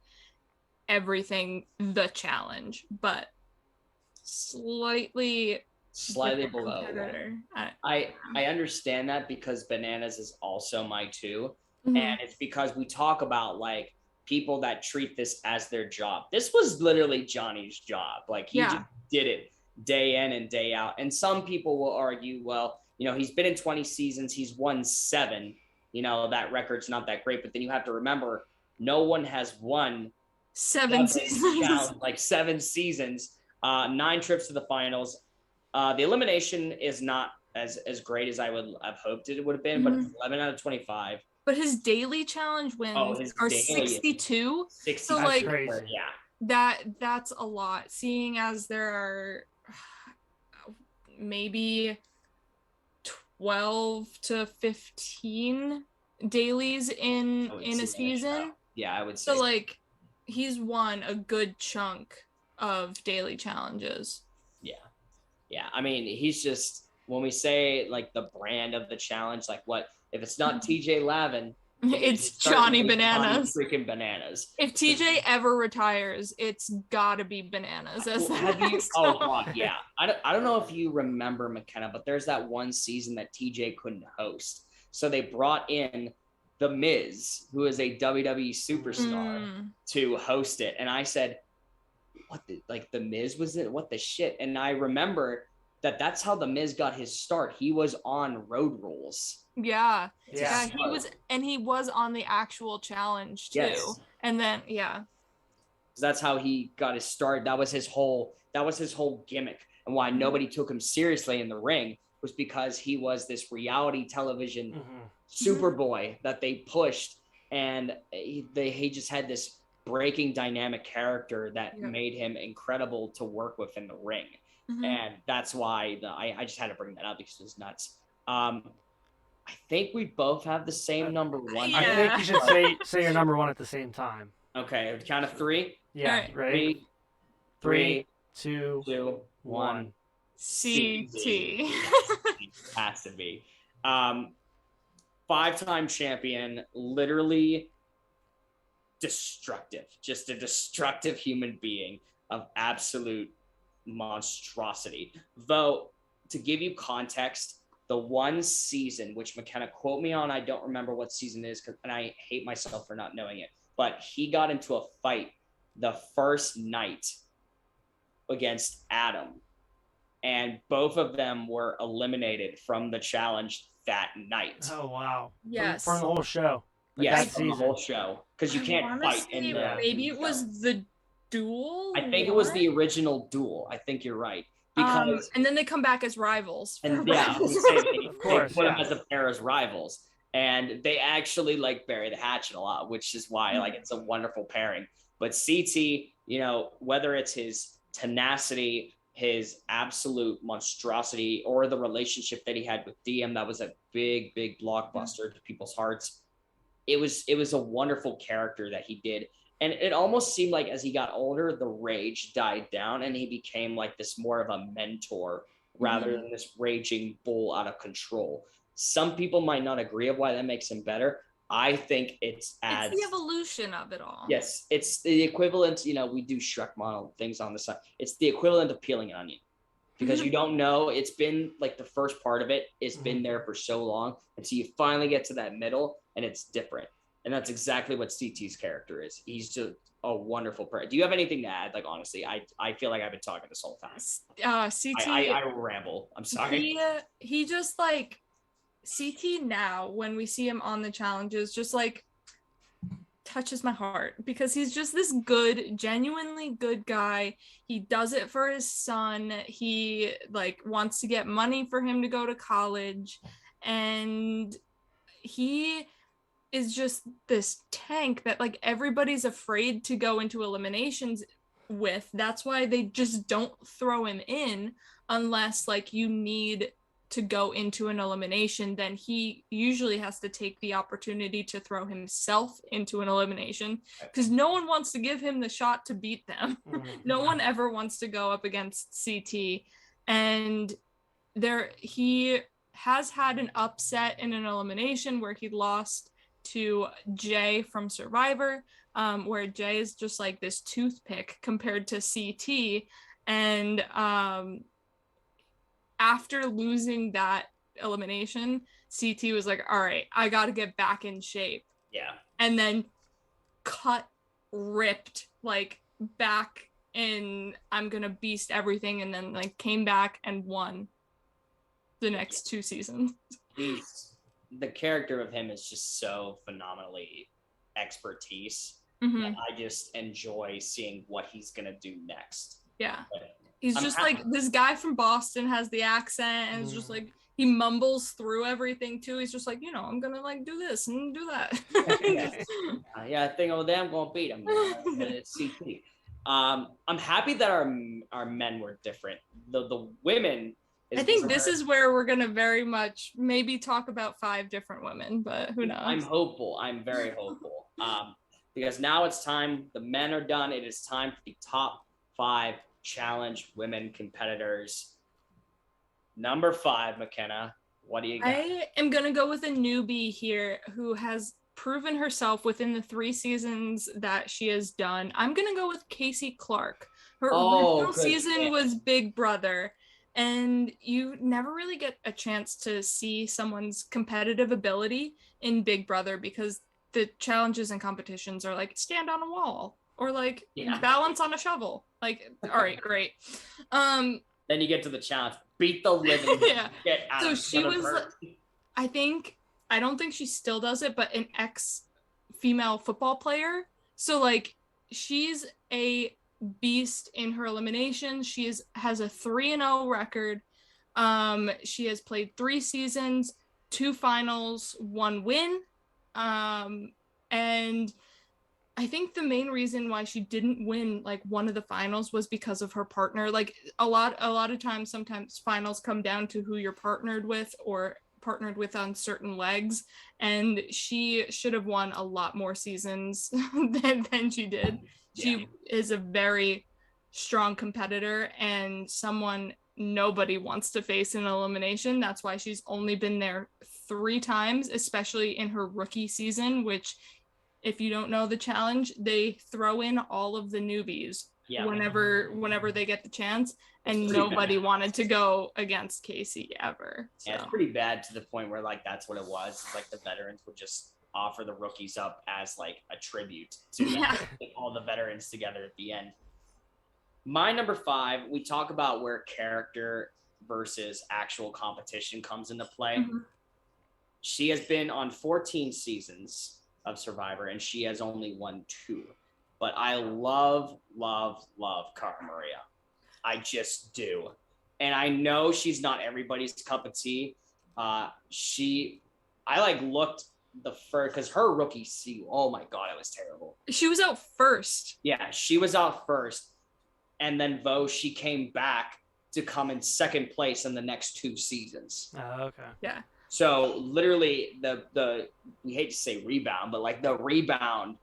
everything, the challenge, but slightly below. I understand that, because Bananas is also my 2. And it's because we talk about people that treat this as their job. This was literally Johnny's job. He just did it day in and day out. And some people will argue, well, he's been in 20 seasons, he's won 7. That record's not that great. But then you have to remember, no one has won 7 seasons. 7 seasons, 9 trips to the finals. The elimination is not as great as I would have hoped it would have been, but it's 11 out of 25. But his daily challenge wins are 62. 60. So That's crazy. Yeah. That's a lot, seeing as there are maybe 12 to 15 dailies in a season. Yeah, I would say. So he's won a good chunk of daily challenges. Yeah. I mean, he's just, when we say the brand of the challenge, what if it's not TJ Lavin? It's Johnny Bananas. Johnny freaking Bananas. If TJ ever retires, it's gotta be Bananas as that. Oh God, yeah. I don't know if you remember, McKenna, but there's that one season that TJ couldn't host, so they brought in The Miz, who is a WWE superstar, to host it, and I said, "What the Miz was it? What the shit?" And I remember that's how The Miz got his start. He was on Road Rules. Yeah, he was on the actual challenge too. Yes. And then that's how he got his start. That was his whole gimmick, and why nobody took him seriously in the ring was because he was this reality television superboy that they pushed, and he just had this breaking dynamic character that made him incredible to work with in the ring. And that's why I just had to bring that up, because it was nuts. I think we both have the same number 1. I think you should say your number 1 at the same time. Okay, count of 3. Yeah, right. 3, 2, 1. CT. Has to be. 5-time champion, literally destructive, just a destructive human being of absolute monstrosity. Though, to give you context, the one season, which McKenna, quote me on, I don't remember what season it is, and I hate myself for not knowing it, but he got into a fight the first night against Adam, and both of them were eliminated from the challenge that night. Oh wow. Yes. From the whole show. Like Yes, that from the season. whole show, because you can't wanna fight say in the. maybe it was the duel. I think it was the original duel. I think you're right. Because and then they come back as rivals. and for yeah, rivals. Of course, they put them yeah. as a pair as rivals, and they actually like bury the hatchet a lot, which is why like it's a wonderful pairing. But CT, you know, whether it's his tenacity, his absolute monstrosity, or the relationship that he had with DM, that was a big blockbuster to people's hearts. It was a wonderful character that he did. And it almost seemed like as he got older, the rage died down and he became like this more of a mentor rather than this raging bull out of control. Some people might not agree of why that makes him better. I think it's the evolution of it all. Yes, it's the equivalent, you know, we do Shrek model things on the side. It's the equivalent of peeling an onion. Because you don't know, it's been like the first part of it, it's been there for so long. And so you finally get to that middle and it's different. And that's exactly what CT's character is. He's just a wonderful person. Do you have anything to add? Like, honestly, I feel like I've been talking this whole time. CT. I ramble. I'm sorry. He just like CT now, when we see him on the challenges, just like touches my heart because he's just this good, genuinely good guy. He does it for his son. He like wants to get money for him to go to college, and he is just this tank that like everybody's afraid to go into eliminations with. That's why they just don't throw him in unless like you need to go into an elimination. Then he usually has to take the opportunity to throw himself into an elimination because no one wants to give him the shot to beat them. No one ever wants to go up against CT. And he has had an upset in an elimination where he lost to Jay from Survivor, where Jay is just like this toothpick compared to CT. And after losing that elimination, CT was like, all right, I got to get back in shape. Yeah. And then ripped like back in, I'm going to beast everything. And then like came back and won the next 2 seasons. The character of him is just so phenomenally expertise. I just enjoy seeing what he's gonna do next. Yeah, he's just like this guy from Boston, has the accent, and it's just like he mumbles through everything too. He's just like, you know, I'm gonna like do this and do that. I think over there I'm gonna beat him. It's CT. I'm happy that our men were different. The women. I think this is where we're going to very much maybe talk about 5 different women, but who knows? I'm hopeful. I'm very hopeful. Because now it's time. The men are done. It is time for the top 5 challenge women competitors. Number 5, McKenna. What do you got? I am going to go with a newbie here who has proven herself within the 3 seasons that she has done. I'm going to go with Casey Clark. Her original season was Big Brother. And you never really get a chance to see someone's competitive ability in Big Brother because the challenges and competitions are like stand on a wall or like balance on a shovel. Like, all right, great. Then you get to the challenge, beat the living. Get out. So she was, I don't think she still does it, but an ex-female football player. So like she's a beast in her elimination. She has a 3-0 record. She has played 3 seasons, 2 finals, 1 win. And I think the main reason why she didn't win like one of the finals was because of her partner. Like a lot of times, sometimes finals come down to who you're partnered with or partnered with on certain legs, and she should have won a lot more seasons than she did. She is a very strong competitor and someone nobody wants to face in elimination. That's why she's only been there 3 times, especially in her rookie season, which if you don't know the challenge, they throw in all of the newbies whenever they get the chance, and nobody wanted to go against Casey ever. So. Yeah, it's pretty bad to the point where like that's what it was. It's like the veterans would just offer the rookies up as like a tribute to all the veterans together at the end. My number 5, we talk about where character versus actual competition comes into play. Mm-hmm. She has been on 14 seasons of Survivor, and she has only won 2. But I love Cara Maria. I just do. And I know she's not everybody's cup of tea. I looked the first, because her rookie season, oh my God, it was terrible. She was out first. Yeah, she was out first. And then she came back to come in second place in the next 2 seasons. Oh, okay. Yeah. So literally the we hate to say rebound, but like the rebound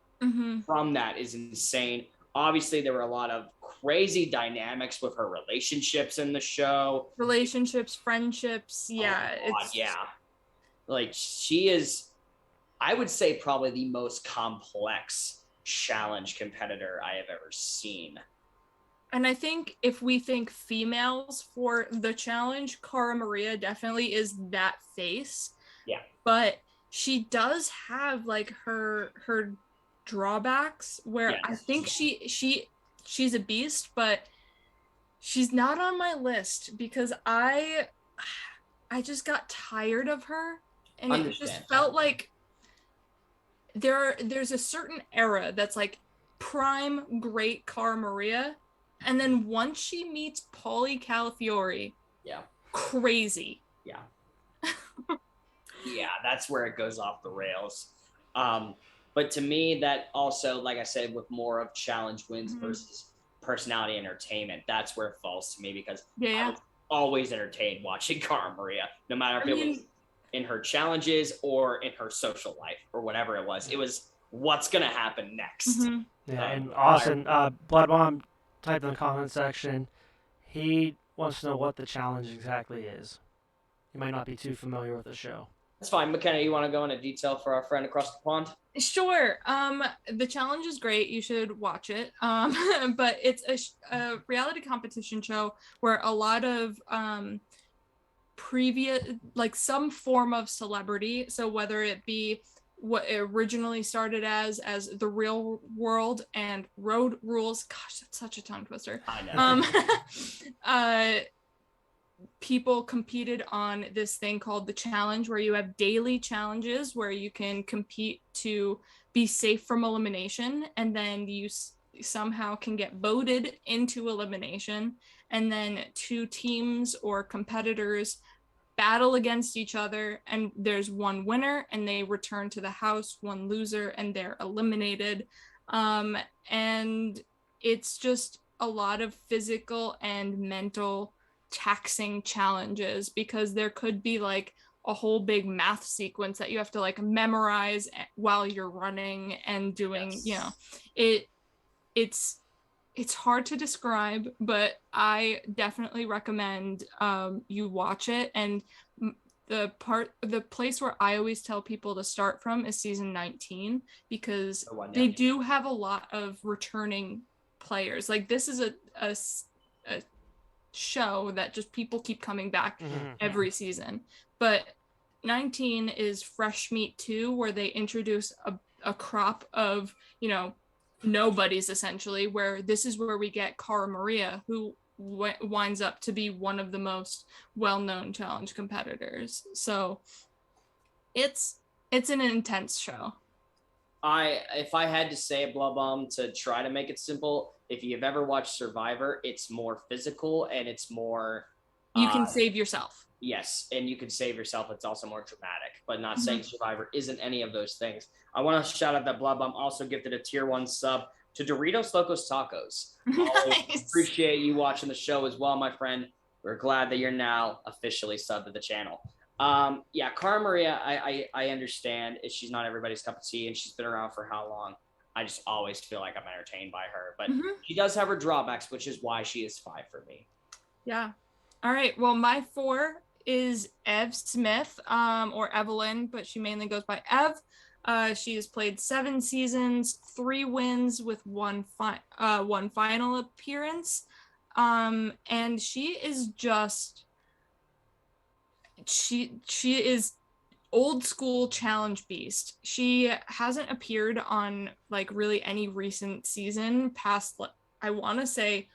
from that is insane. Obviously, there were a lot of crazy dynamics with her relationships in the show. Relationships, friendships. Yeah. Like she is, I would say, probably the most complex challenge competitor I have ever seen. And I think if we think females for the challenge, Cara Maria definitely is that face. Yeah. But she does have like her drawbacks where I think she's a beast, but she's not on my list because I just got tired of her, and it just felt like there's a certain era that's like prime great Cara Maria. And then once she meets Paulie Calafiore, crazy. Yeah. Yeah, that's where it goes off the rails. But to me, that also, like I said, with more of challenge wins versus personality entertainment, that's where it falls to me because I was always entertained watching Cara Maria, no matter if it was in her challenges or in her social life or whatever it was. It was what's going to happen next. Yeah, and Austin, Blood Bomb typed in the comment section, he wants to know what the challenge exactly is. He might not be too familiar with the show. That's fine. McKenna, you want to go into detail for our friend across the pond? Sure. The challenge is great. You should watch it. But it's a reality competition show where a lot of previous, like some form of celebrity. So whether it be what it originally started as The Real World and Road Rules. Gosh, that's such a tongue twister. I know. People competed on this thing called the challenge, where you have daily challenges where you can compete to be safe from elimination, and then you somehow can get voted into elimination, and then 2 teams or competitors battle against each other, and there's one winner and they return to the house, one loser and they're eliminated. And it's just a lot of physical and mental taxing challenges because there could be like a whole big math sequence that you have to like memorize while you're running and doing, it's hard to describe, but I definitely recommend you watch it. And the place where I always tell people to start from is season 19 because they do have a lot of returning players. Like this is a show that just people keep coming back every season. But 19 is fresh meat too, where they introduce a crop of, nobodies essentially, where this is where we get Cara Maria, who winds up to be one of the most well-known challenge competitors. So it's an intense show. If I had to say a Blubum to try to make it simple, if you've ever watched Survivor, it's more physical and it's more you can save yourself. Yes, and you can save yourself. It's also more dramatic, but not saying Survivor isn't any of those things. I want to shout out that Blubum also gifted a tier 1 sub to Doritos Locos Tacos. Nice. Appreciate you watching the show as well, my friend. We're glad that you're now officially subbed to the channel. Cara Maria, I understand she's not everybody's cup of tea, and she's been around for how long? I just always feel like I'm entertained by her, but she does have her drawbacks, which is why she is 5 for me. Yeah. All right. Well, my 4 is Ev Smith, or Evelyn, but she mainly goes by Ev. She has played 7 seasons, 3 wins with one final appearance. And she is just, she is old school challenge beast. She hasn't appeared on like really any recent season past, I want to say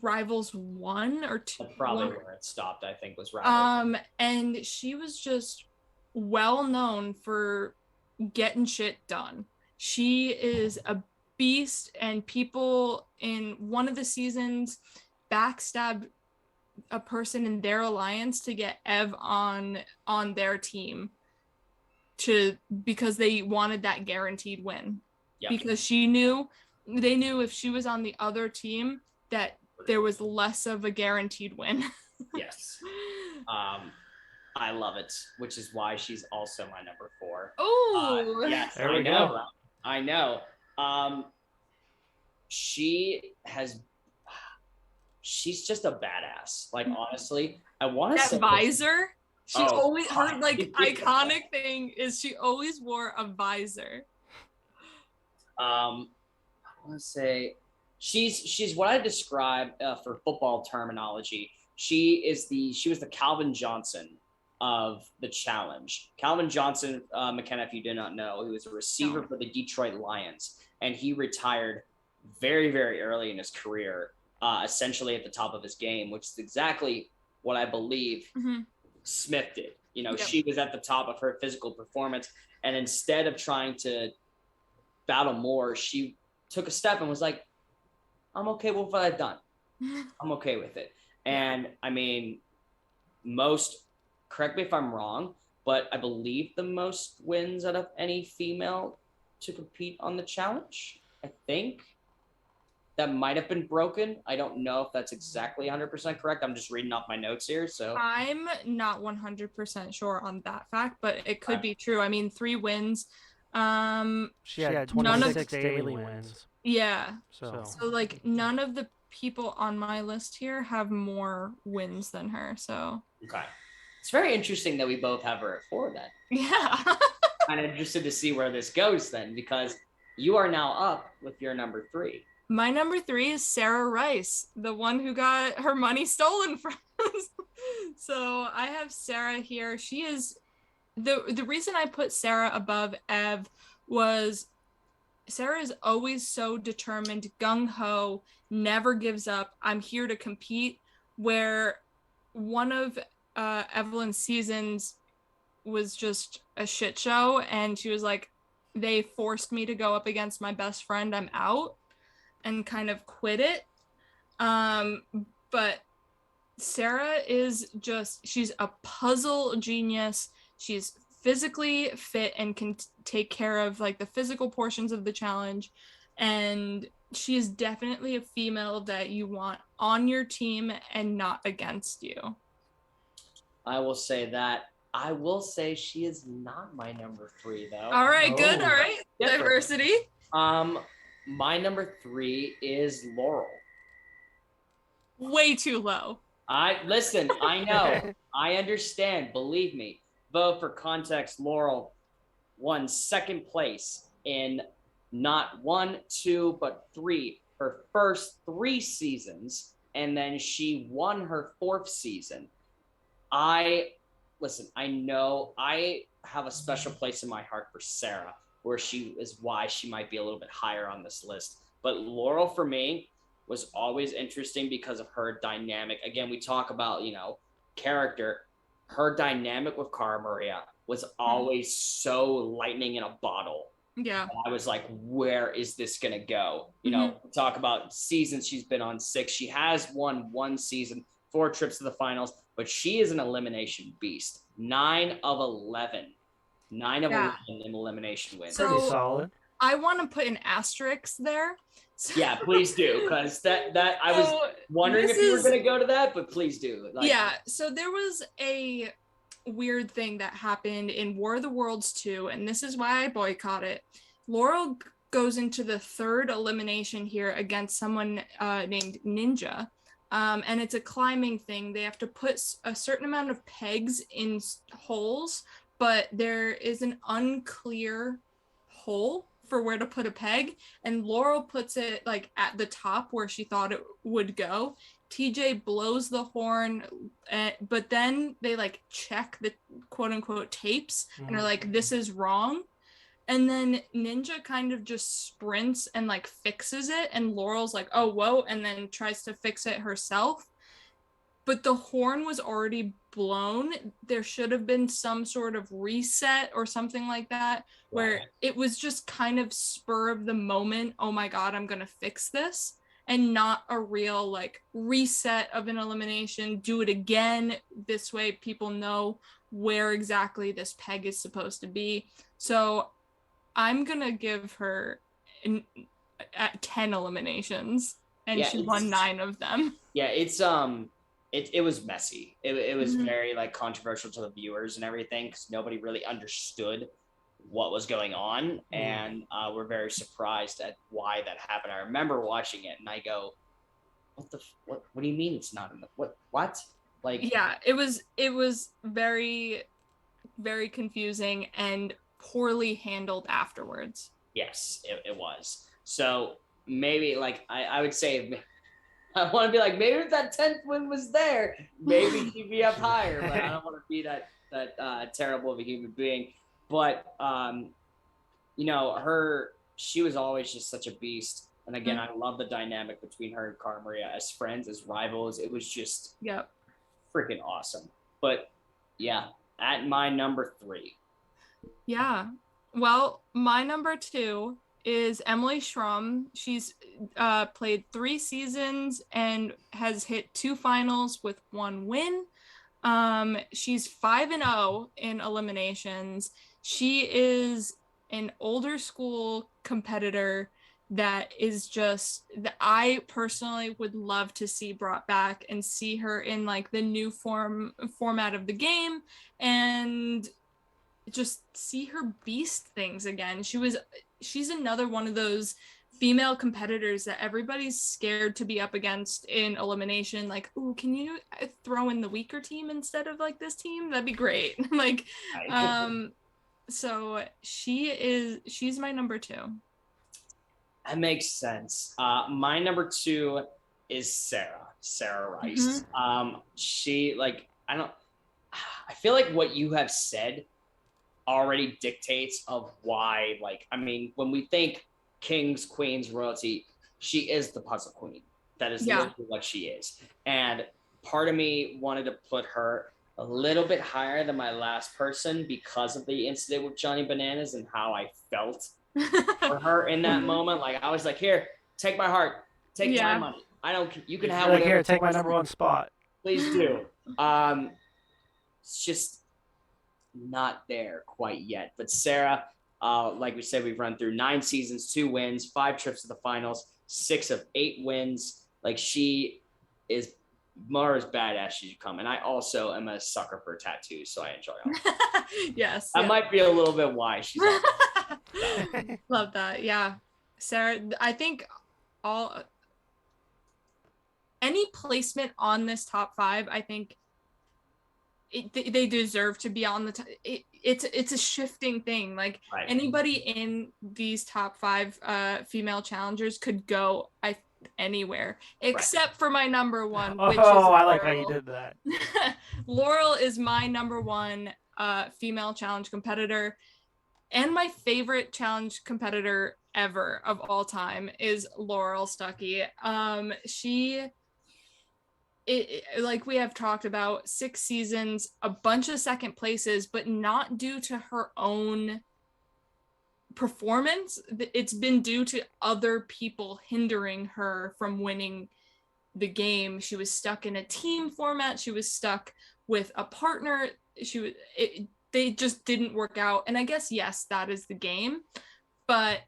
Rivals 1 or 2. That's probably where it stopped, I think, was Rivals. And she was just well known for getting shit done. She is a beast, and people in one of the seasons backstabbed a person in their alliance to get Ev on their team because they wanted that guaranteed win. Yep. Because they knew if she was on the other team that there was less of a guaranteed win. Yes. I love it, which is why she's also my number 4. Oh, yes, there I we know. go. I know. She's just a badass. Like, honestly, I want to that say visor. She always, her God. like iconic thing is she always wore a visor. I want to say she's what I describe for football terminology. She was the Calvin Johnson of the challenge. Calvin Johnson, McKenna, if you did not know, he was a receiver for the Detroit Lions, and he retired very, very early in his career, essentially at the top of his game, which is exactly what I believe Smith did. She was at the top of her physical performance, and instead of trying to battle more, she took a step and was like, I'm okay with what I've done. I'm okay with it. And I mean, correct me if I'm wrong, but I believe the most wins out of any female to compete on the challenge. I think that might have been broken. I don't know if that's exactly 100% correct. I'm just reading off my notes here. So I'm not 100% sure on that fact, but it could be true. I mean, 3 wins. She had 26 daily wins. Yeah. So like none of the people on my list here have more wins than her. So okay. It's very interesting that we both have her at 4 then. Yeah. I'm interested to see where this goes then, because you are now up with your number 3. My number 3 is Sarah Rice, the one who got her money stolen from us. So I have Sarah here. She is the reason I put Sarah above Ev was Sarah is always so determined, gung-ho, never gives up. I'm here to compete. Where one of Evelyn's seasons was just a shit show, and she was like, they forced me to go up against my best friend. I'm out, and kind of quit it. But Sarah is she's a puzzle genius. She's physically fit and can take care of like the physical portions of the challenge. And she is definitely a female that you want on your team and not against you. I will say that. I will say she is not my number 3 though. All right, good. All right. Diversity. My number 3 is Laurel. Way too low. Listen, I know. I understand. Believe me. Though, for context, Laurel won 2nd place in not 1, 2, but 3, her first 3 seasons, and then she won her 4th season. I know I have a special place in my heart for Sarah, where she is why she might be a little bit higher on this list. But Laurel, for me, was always interesting because of her dynamic. Again, we talk about, character. Her dynamic with Cara Maria was always so lightning in a bottle. Yeah. I was like, where is this going to go? Talk about seasons she's been on 6. She has won 1 season, 4 trips to the finals, but she is an elimination beast. 9 of 11. 9 of 11 in elimination wins. Pretty solid. I want to put an asterisk there. So, yeah, please do, because that I was wondering if you were going to go to that, but please do. So there was a weird thing that happened in War of the Worlds 2, and this is why I boycott it. Laurel goes into the 3rd elimination here against someone named Ninja, and it's a climbing thing. They have to put a certain amount of pegs in holes, but there is an unclear hole for where to put a peg, and Laurel puts it like at the top where she thought it would go. TJ blows the horn, but then they like check the quote unquote tapes and are like, this is wrong. And then Ninja kind of just sprints and like fixes it, and Laurel's like, oh, whoa, and then tries to fix it herself. But the horn was already blown. There should have been some sort of reset or something like that, where it was just kind of spur of the moment. Oh my God, I'm going to fix this. And not a real like reset of an elimination. Do it again. This way people know where exactly this peg is supposed to be. So I'm going to give her 10 eliminations, and she won 9 of them. Yeah, it was messy. It was very like controversial to the viewers and everything, because nobody really understood what was going on, and we're very surprised at why that happened. I remember watching it and I go, what do you mean it's not in the what like? Yeah, it was very, very confusing and poorly handled afterwards. Yes, it was. So maybe like I would say, I want to be like, maybe if that 10th win was there, maybe she'd be up higher, but I don't want to be that terrible of a human being. But you know, she was always just such a beast. And again, I love the dynamic between her and Cara Maria as friends, as rivals. It was just freaking awesome. But yeah, at my number 3. Yeah. Well, my number 2 is Emily Schramm. She's played 3 seasons and has hit 2 finals with 1 win. She's 5-0 in eliminations. She is an older school competitor that is just that I personally would love to see brought back and see her in like the new format of the game, and just see her beast things again. She's another one of those female competitors that everybody's scared to be up against in elimination. Like, ooh, can you throw in the weaker team instead of like this team? That'd be great. Like, so she's my number 2. That makes sense. My number 2 is Sarah Rice. She like, I feel like what you have said already dictates of why, like, I mean, when we think kings, queens, royalty, she is the puzzle queen. That is literally what she is. And part of me wanted to put her a little bit higher than my last person because of the incident with Johnny Bananas and how I felt for her in that moment. Like, I was like, here, take my heart, take my money. You can have whatever. Here, take my number 1 spot. Please do. It's just not there quite yet. But Sarah, like we said, we've run through 9 seasons, 2 wins, 5 trips to the finals, 6 of 8 wins. Like, she is more as badass as you come. And I also am a sucker for tattoos, so I enjoy them. Yes. That might be a little bit why she's Love that. Yeah. Sarah, I think any placement on this top 5, I think they deserve to be on the it's a shifting thing. Like, anybody in these top 5 female challengers could go anywhere except for my number 1, which is I like how you did that. Laurel is my number 1 female challenge competitor, and my favorite challenge competitor ever of all time is Laurel Stuckey. Like we have talked about, 6 seasons, a bunch of second places, but not due to her own performance. It's been due to other people hindering her from winning the game. She was stuck in a team format. She was stuck with a partner. They just didn't work out. And I guess, yes, that is the game. But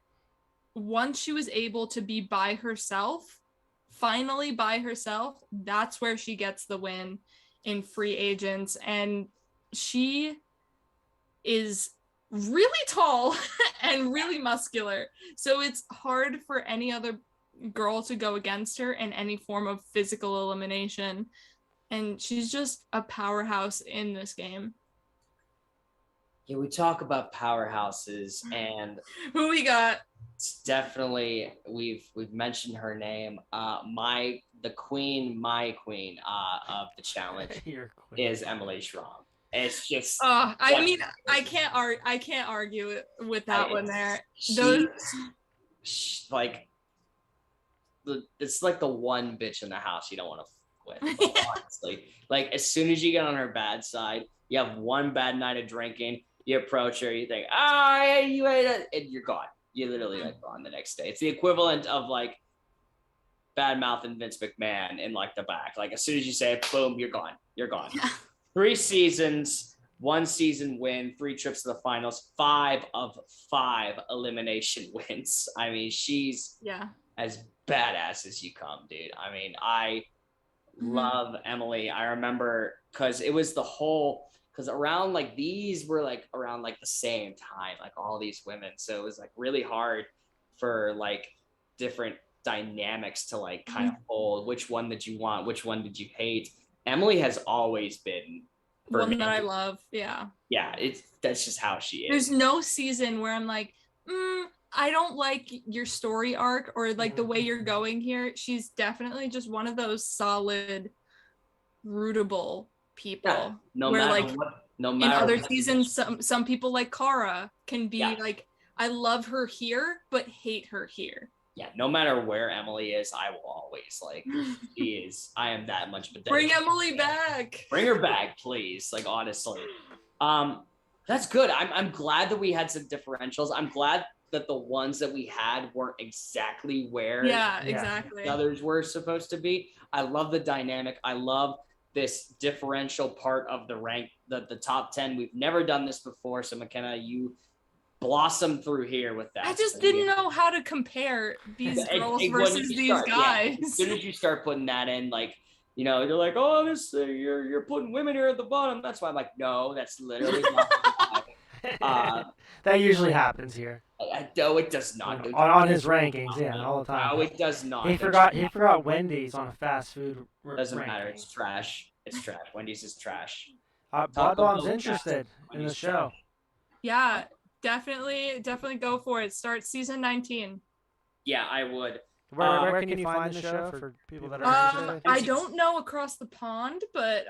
once she was able to be by herself, finally by herself, that's where she gets the win in Free Agents. And she is really tall and really muscular, so it's hard for any other girl to go against her in any form of physical elimination, and she's just a powerhouse in this game. Yeah, we talk about powerhouses, and Who we got? it's definitely we've mentioned her name. My queen of the challenge Your queen. is Emily Schramm. It's just I mean, I can't argue with that one there. Those like it's like the one bitch in the house you don't want to with. Honestly, like as soon as you get on her bad side, you have one bad night of drinking, you approach her, you think, you ate it, and you're gone. You're literally like gone the next day. It's the equivalent of like bad mouth and Vince McMahon in like the back. Like as soon as you say it, boom, you're gone. You're gone. 3 seasons, 1 season win, 3 trips to the finals, 5 of 5 elimination wins. I mean, she's as badass as you come, dude. I mean, I love Emily. I remember because it was because around like these were like around like the same time, like all these women. So it was like really hard for like different dynamics to like kind of hold. Which one did you want? Which one did you hate? Emily has always been one that I love. Yeah. Yeah, that's just how she is. There's no season where I'm like, I don't like your story arc or like the way you're going here. She's definitely just one of those solid, rootable people. Yeah, no matter in other seasons, some people like Kara can be like, I love her here, but hate her here. Yeah, no matter where Emily is, I will always like she is. I am that much of a Bring Emily back. Bring her back, please. Like honestly. That's good. I'm glad that we had some differentials. I'm glad that the ones that we had weren't exactly where exactly the others were supposed to be. I love the dynamic. I love this differential part of the rank, the top 10. We've never done this before. So McKenna, you blossomed through here with that. I just didn't know how to compare these girls versus these guys. Yeah, as soon as you start putting that in, like, you know, you're like, oh, this you're putting women here at the bottom. That's why I'm like, no, that's literally not. That usually happens here. No, it does not. On his rankings, all the time. No, it does not. He forgot Wendy's on a fast food. Doesn't ranking. matter. It's trash. It's trash. Wendy's is trash. Blood Bomb's interested in the show. Yeah, definitely go for it. Start season 19. Yeah, I would. Where can you find the show for people that are interested? I don't know across the pond, but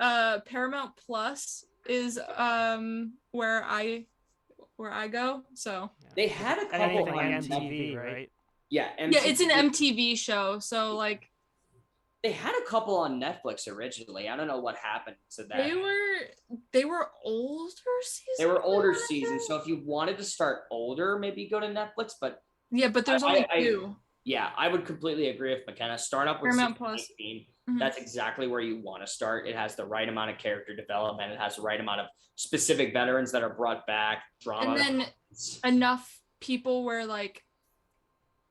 Paramount Plus is where I go. So they had a couple on MTV, right? Yeah, MTV. Yeah, it's an MTV show. So like, they had a couple on Netflix originally. I don't know what happened to that. They were older seasons. They were older seasons. So if you wanted to start older, maybe go to Netflix. But yeah, but there's only 2. Yeah, I would completely agree with McKenna. Start up with Paramount Plus. 19. That's exactly where you want to start. It has the right amount of character development. It has the right amount of specific veterans that are brought back. Drama. And then enough people where like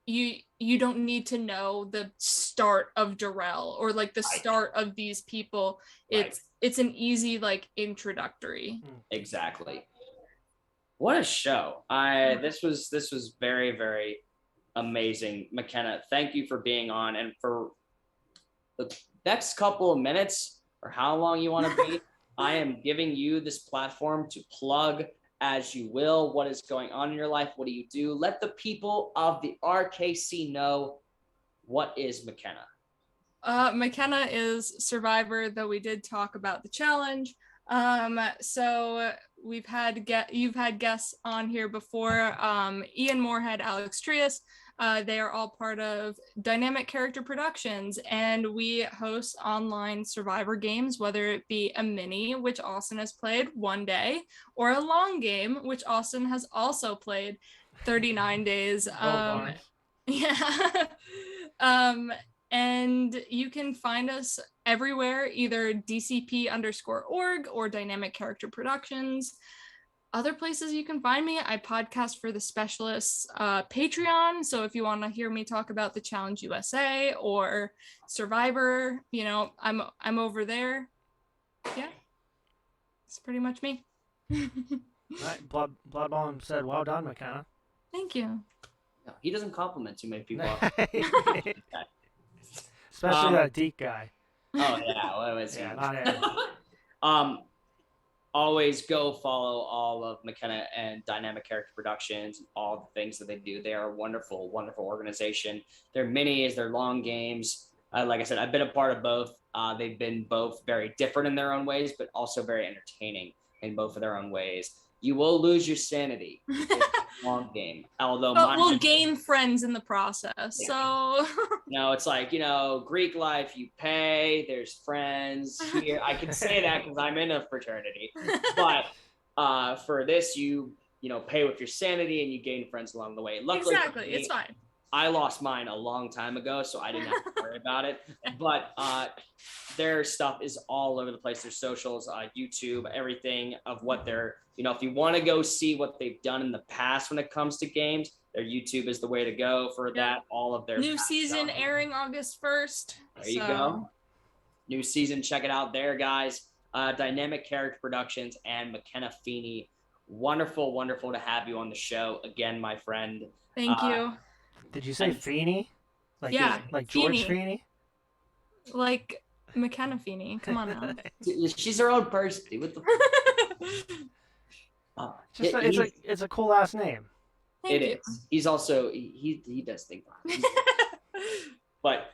you don't need to know the start of Darrell or like the start of these people. It's an easy like introductory. Exactly. What a show. This was very, very amazing. McKenna, thank you for being on, and for the next couple of minutes or how long you want to be, I am giving you this platform to plug as you will what is going on in your life. What do you do? Let the people of the RKC know, what is McKenna. McKenna is Survivor, though we did talk about the challenge. So you've had guests on here before. Ian Moorhead, Alex Trias. They are all part of Dynamic Character Productions, and we host online Survivor games, whether it be a mini, which Austin has played one day, or a long game, which Austin has also played 39 days. And you can find us everywhere, either DCP_org or Dynamic Character Productions. Other places you can find me, I podcast for the Specialists Patreon. So if you want to hear me talk about the Challenge USA or Survivor, you know, I'm over there. Yeah, it's pretty much me. Right, Blood Bomb said, "Well done, McKenna." Thank you. No, he doesn't compliment too many people. Especially that Deke guy. Oh yeah, what was he? Yeah, not him. always go follow all of McKenna and Dynamic Character Productions, all the things that they do. They are a wonderful, wonderful organization. Their minis, their long games. Like I said, I've been a part of both. They've been both very different in their own ways, but also very entertaining in both of their own ways. You will lose your sanity. Long game. Although but we'll gain friends in the process. Yeah. So it's like, Greek life, you pay, there's friends here. I can say that because I'm in a fraternity. But for this, you pay with your sanity and you gain friends along the way. Luckily, exactly, it's fine. I lost mine a long time ago, so I didn't have to worry about it. But their stuff is all over the place. Their socials, YouTube, everything of what they're, if you want to go see what they've done in the past when it comes to games, their YouTube is the way to go for that. All of their new season airing August 1st. There you go. New season. Check it out there, guys. Dynamic Character Productions and McKenna Feeney. Wonderful, wonderful to have you on the show again, my friend. Thank you. Did you say Feeney? Like, yeah, like George Feeney? Like McKenna Feeney. Come on now. She's her own person. What the? It's a cool last name. Thank you. Is. He's also he does think but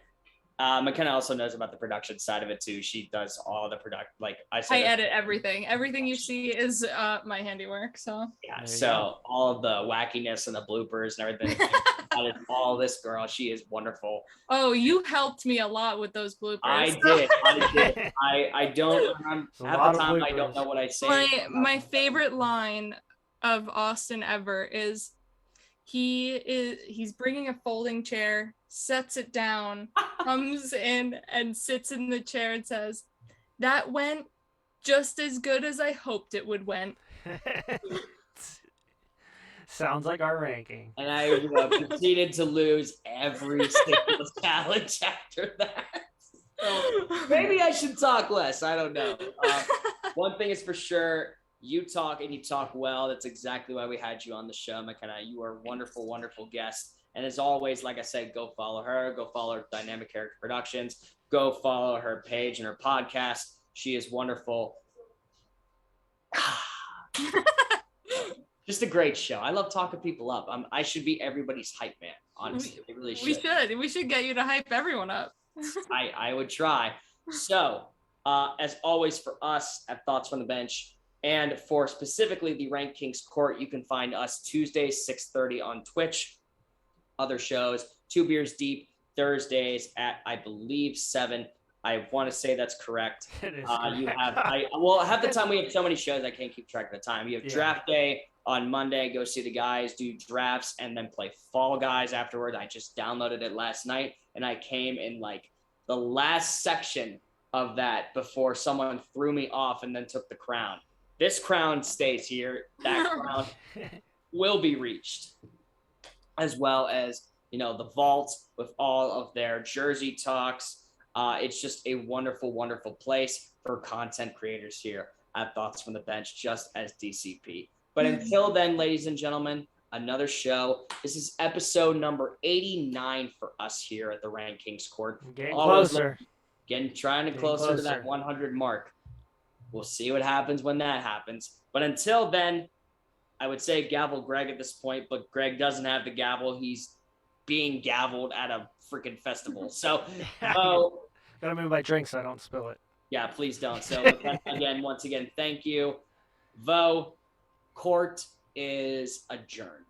McKenna also knows about the production side of it too. She does all the I edit everything. Everything you see is my handiwork. So yeah. So all of the wackiness and the bloopers and everything. All this girl, she is wonderful. Oh, you helped me a lot with those bloopers. I did. I don't. Half the time I don't know what I say. My favorite line of Austin ever is he's bringing a folding chair, sets it down, comes in and sits in the chair and says, "That went just as good as I hoped it would went." Sounds like our ranking. And I proceeded to lose every single challenge after that. So maybe I should talk less. I don't know. One thing is for sure, you talk and you talk well. That's exactly why we had you on the show, McKenna. You are a wonderful, wonderful guest. And as always, like I said, go follow her. Go follow her Dynamic Character Productions. Go follow her page and her podcast. She is wonderful. Just a great show. I love talking people up. I should be everybody's hype man, honestly. I really should. We should get you to hype everyone up. I would try. So, as always for us at Thoughts from the Bench, and for specifically the RankKing's Court, you can find us Tuesdays, 6:30 on Twitch. Other shows, 2 Beers Deep, Thursdays at, I believe, 7. I want to say that's correct. It is You correct. half the time we have so many shows, I can't keep track of the time. You have Draft Day on Monday. Go see the guys do drafts and then play Fall Guys afterward. I just downloaded it last night and I came in like the last section of that before someone threw me off and then took the crown. This crown stays here. That crown will be reached, as well as, the vault with all of their jersey talks. It's just a wonderful, wonderful place for content creators here at Thoughts from the Bench, just as DCP. But until then, ladies and gentlemen, another show. This is episode number 89 for us here at the RankKing's Court. Getting closer. Trying to closer to that 100 mark. We'll see what happens when that happens. But until then, I would say gavel Greg at this point, but Greg doesn't have the gavel. He's being gavelled at a freaking festival. So, gotta move my drink so I don't spill it. Yeah, please don't. So once again, thank you. Vo, court is adjourned.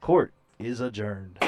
Court is adjourned.